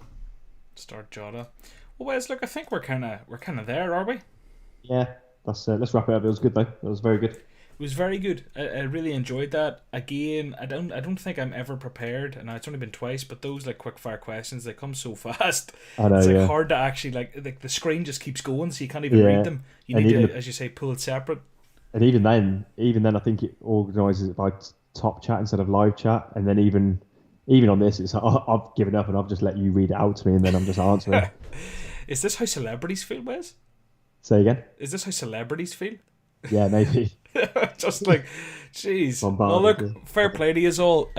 Speaker 1: Start Jota. Well, Wes, look, I think we're kind of there, are we?
Speaker 2: Yeah, let's wrap it up. It was good though. It was very good.
Speaker 1: It was very good. I really enjoyed that. Again, I don't think I'm ever prepared, and it's only been twice. But those like quick fire questions, they come so fast.
Speaker 2: I know,
Speaker 1: it's like hard to actually like the screen just keeps going, so you can't even read them. You need to, as you say, pull it separate.
Speaker 2: And even then, I think it organises it by top chat instead of live chat, and then even on this, it's I've given up and I've just let you read it out to me, and then I'm just answering.
Speaker 1: Is this how celebrities feel, Wes?
Speaker 2: Say again?
Speaker 1: Is this how celebrities feel?
Speaker 2: Yeah, maybe.
Speaker 1: Just like, jeez. Well, look, fair play to you all.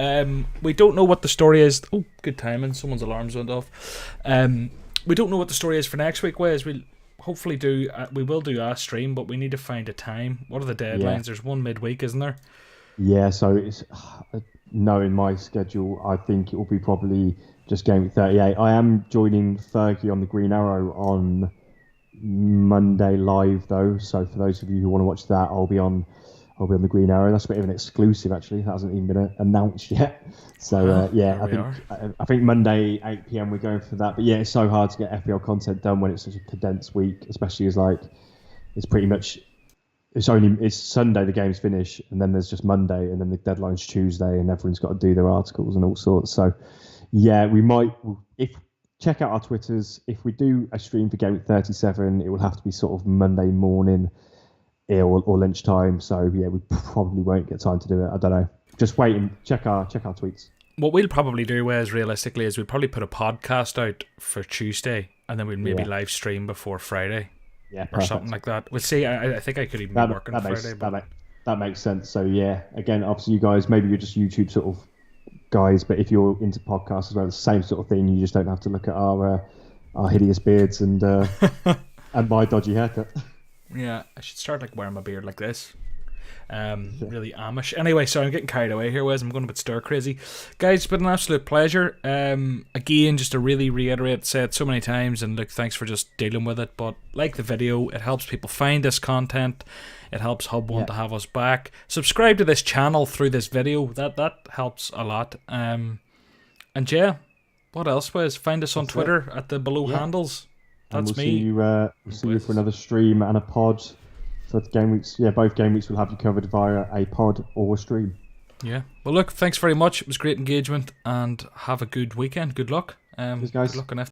Speaker 1: We don't know what the story is. Oh, good timing. Someone's alarms went off. We don't know what the story is for next week, Wes. We'll hopefully we will do a stream, but we need to find a time. What are the deadlines? Yeah. There's one midweek, isn't there?
Speaker 2: Yeah, so it's knowing my schedule, I think it will be probably just game week 38. I am joining Fergie on the Green Arrow on Monday live though, so for those of you who want to watch that, I'll be on the Green Arrow. That's a bit of an exclusive actually. That hasn't even been announced yet. So I think Monday 8 PM we're going for that. But yeah, it's so hard to get FPL content done when it's such a condensed week, especially as like it's pretty much it's Sunday the games finish, and then there's just Monday, and then the deadline's Tuesday, and everyone's got to do their articles and all sorts. So yeah, we might check out our Twitters. If we do a stream for Game Week 37, it will have to be sort of Monday morning or lunchtime. So yeah, we probably won't get time to do it. I don't know. Just wait and check our tweets.
Speaker 1: What we'll probably do, Wes, realistically, is we'll probably put a podcast out for Tuesday, and then we'll maybe live stream before Friday.
Speaker 2: Yeah,
Speaker 1: or something like that. We'll see. I think I could even be working Friday.
Speaker 2: That makes sense. So yeah, again, obviously you guys, maybe you're just YouTube sort of guys, but if you're into podcasts as well, it's the same sort of thing. You just don't have to look at our hideous beards and and my dodgy haircut.
Speaker 1: Yeah, I should start like wearing my beard like this. Really Amish. Anyway, sorry, I'm getting carried away here, Wes. I'm going a bit stir crazy. Guys, it's been an absolute pleasure. Again, just to really reiterate, say it so many times, and look, thanks for just dealing with it. But like the video, it helps people find this content. It helps Hub want to have us back. Subscribe to this channel through this video. That helps a lot. And yeah, what else, Wes? Find us on Twitter at the below handles. That's me.
Speaker 2: We'll see you for another stream and a pod. For the game weeks, both game weeks we'll have you covered via a pod or a stream.
Speaker 1: Yeah. Well, look, thanks very much. It was great engagement, and have a good weekend. Good luck.
Speaker 2: Cheers, guys.
Speaker 1: Good luck on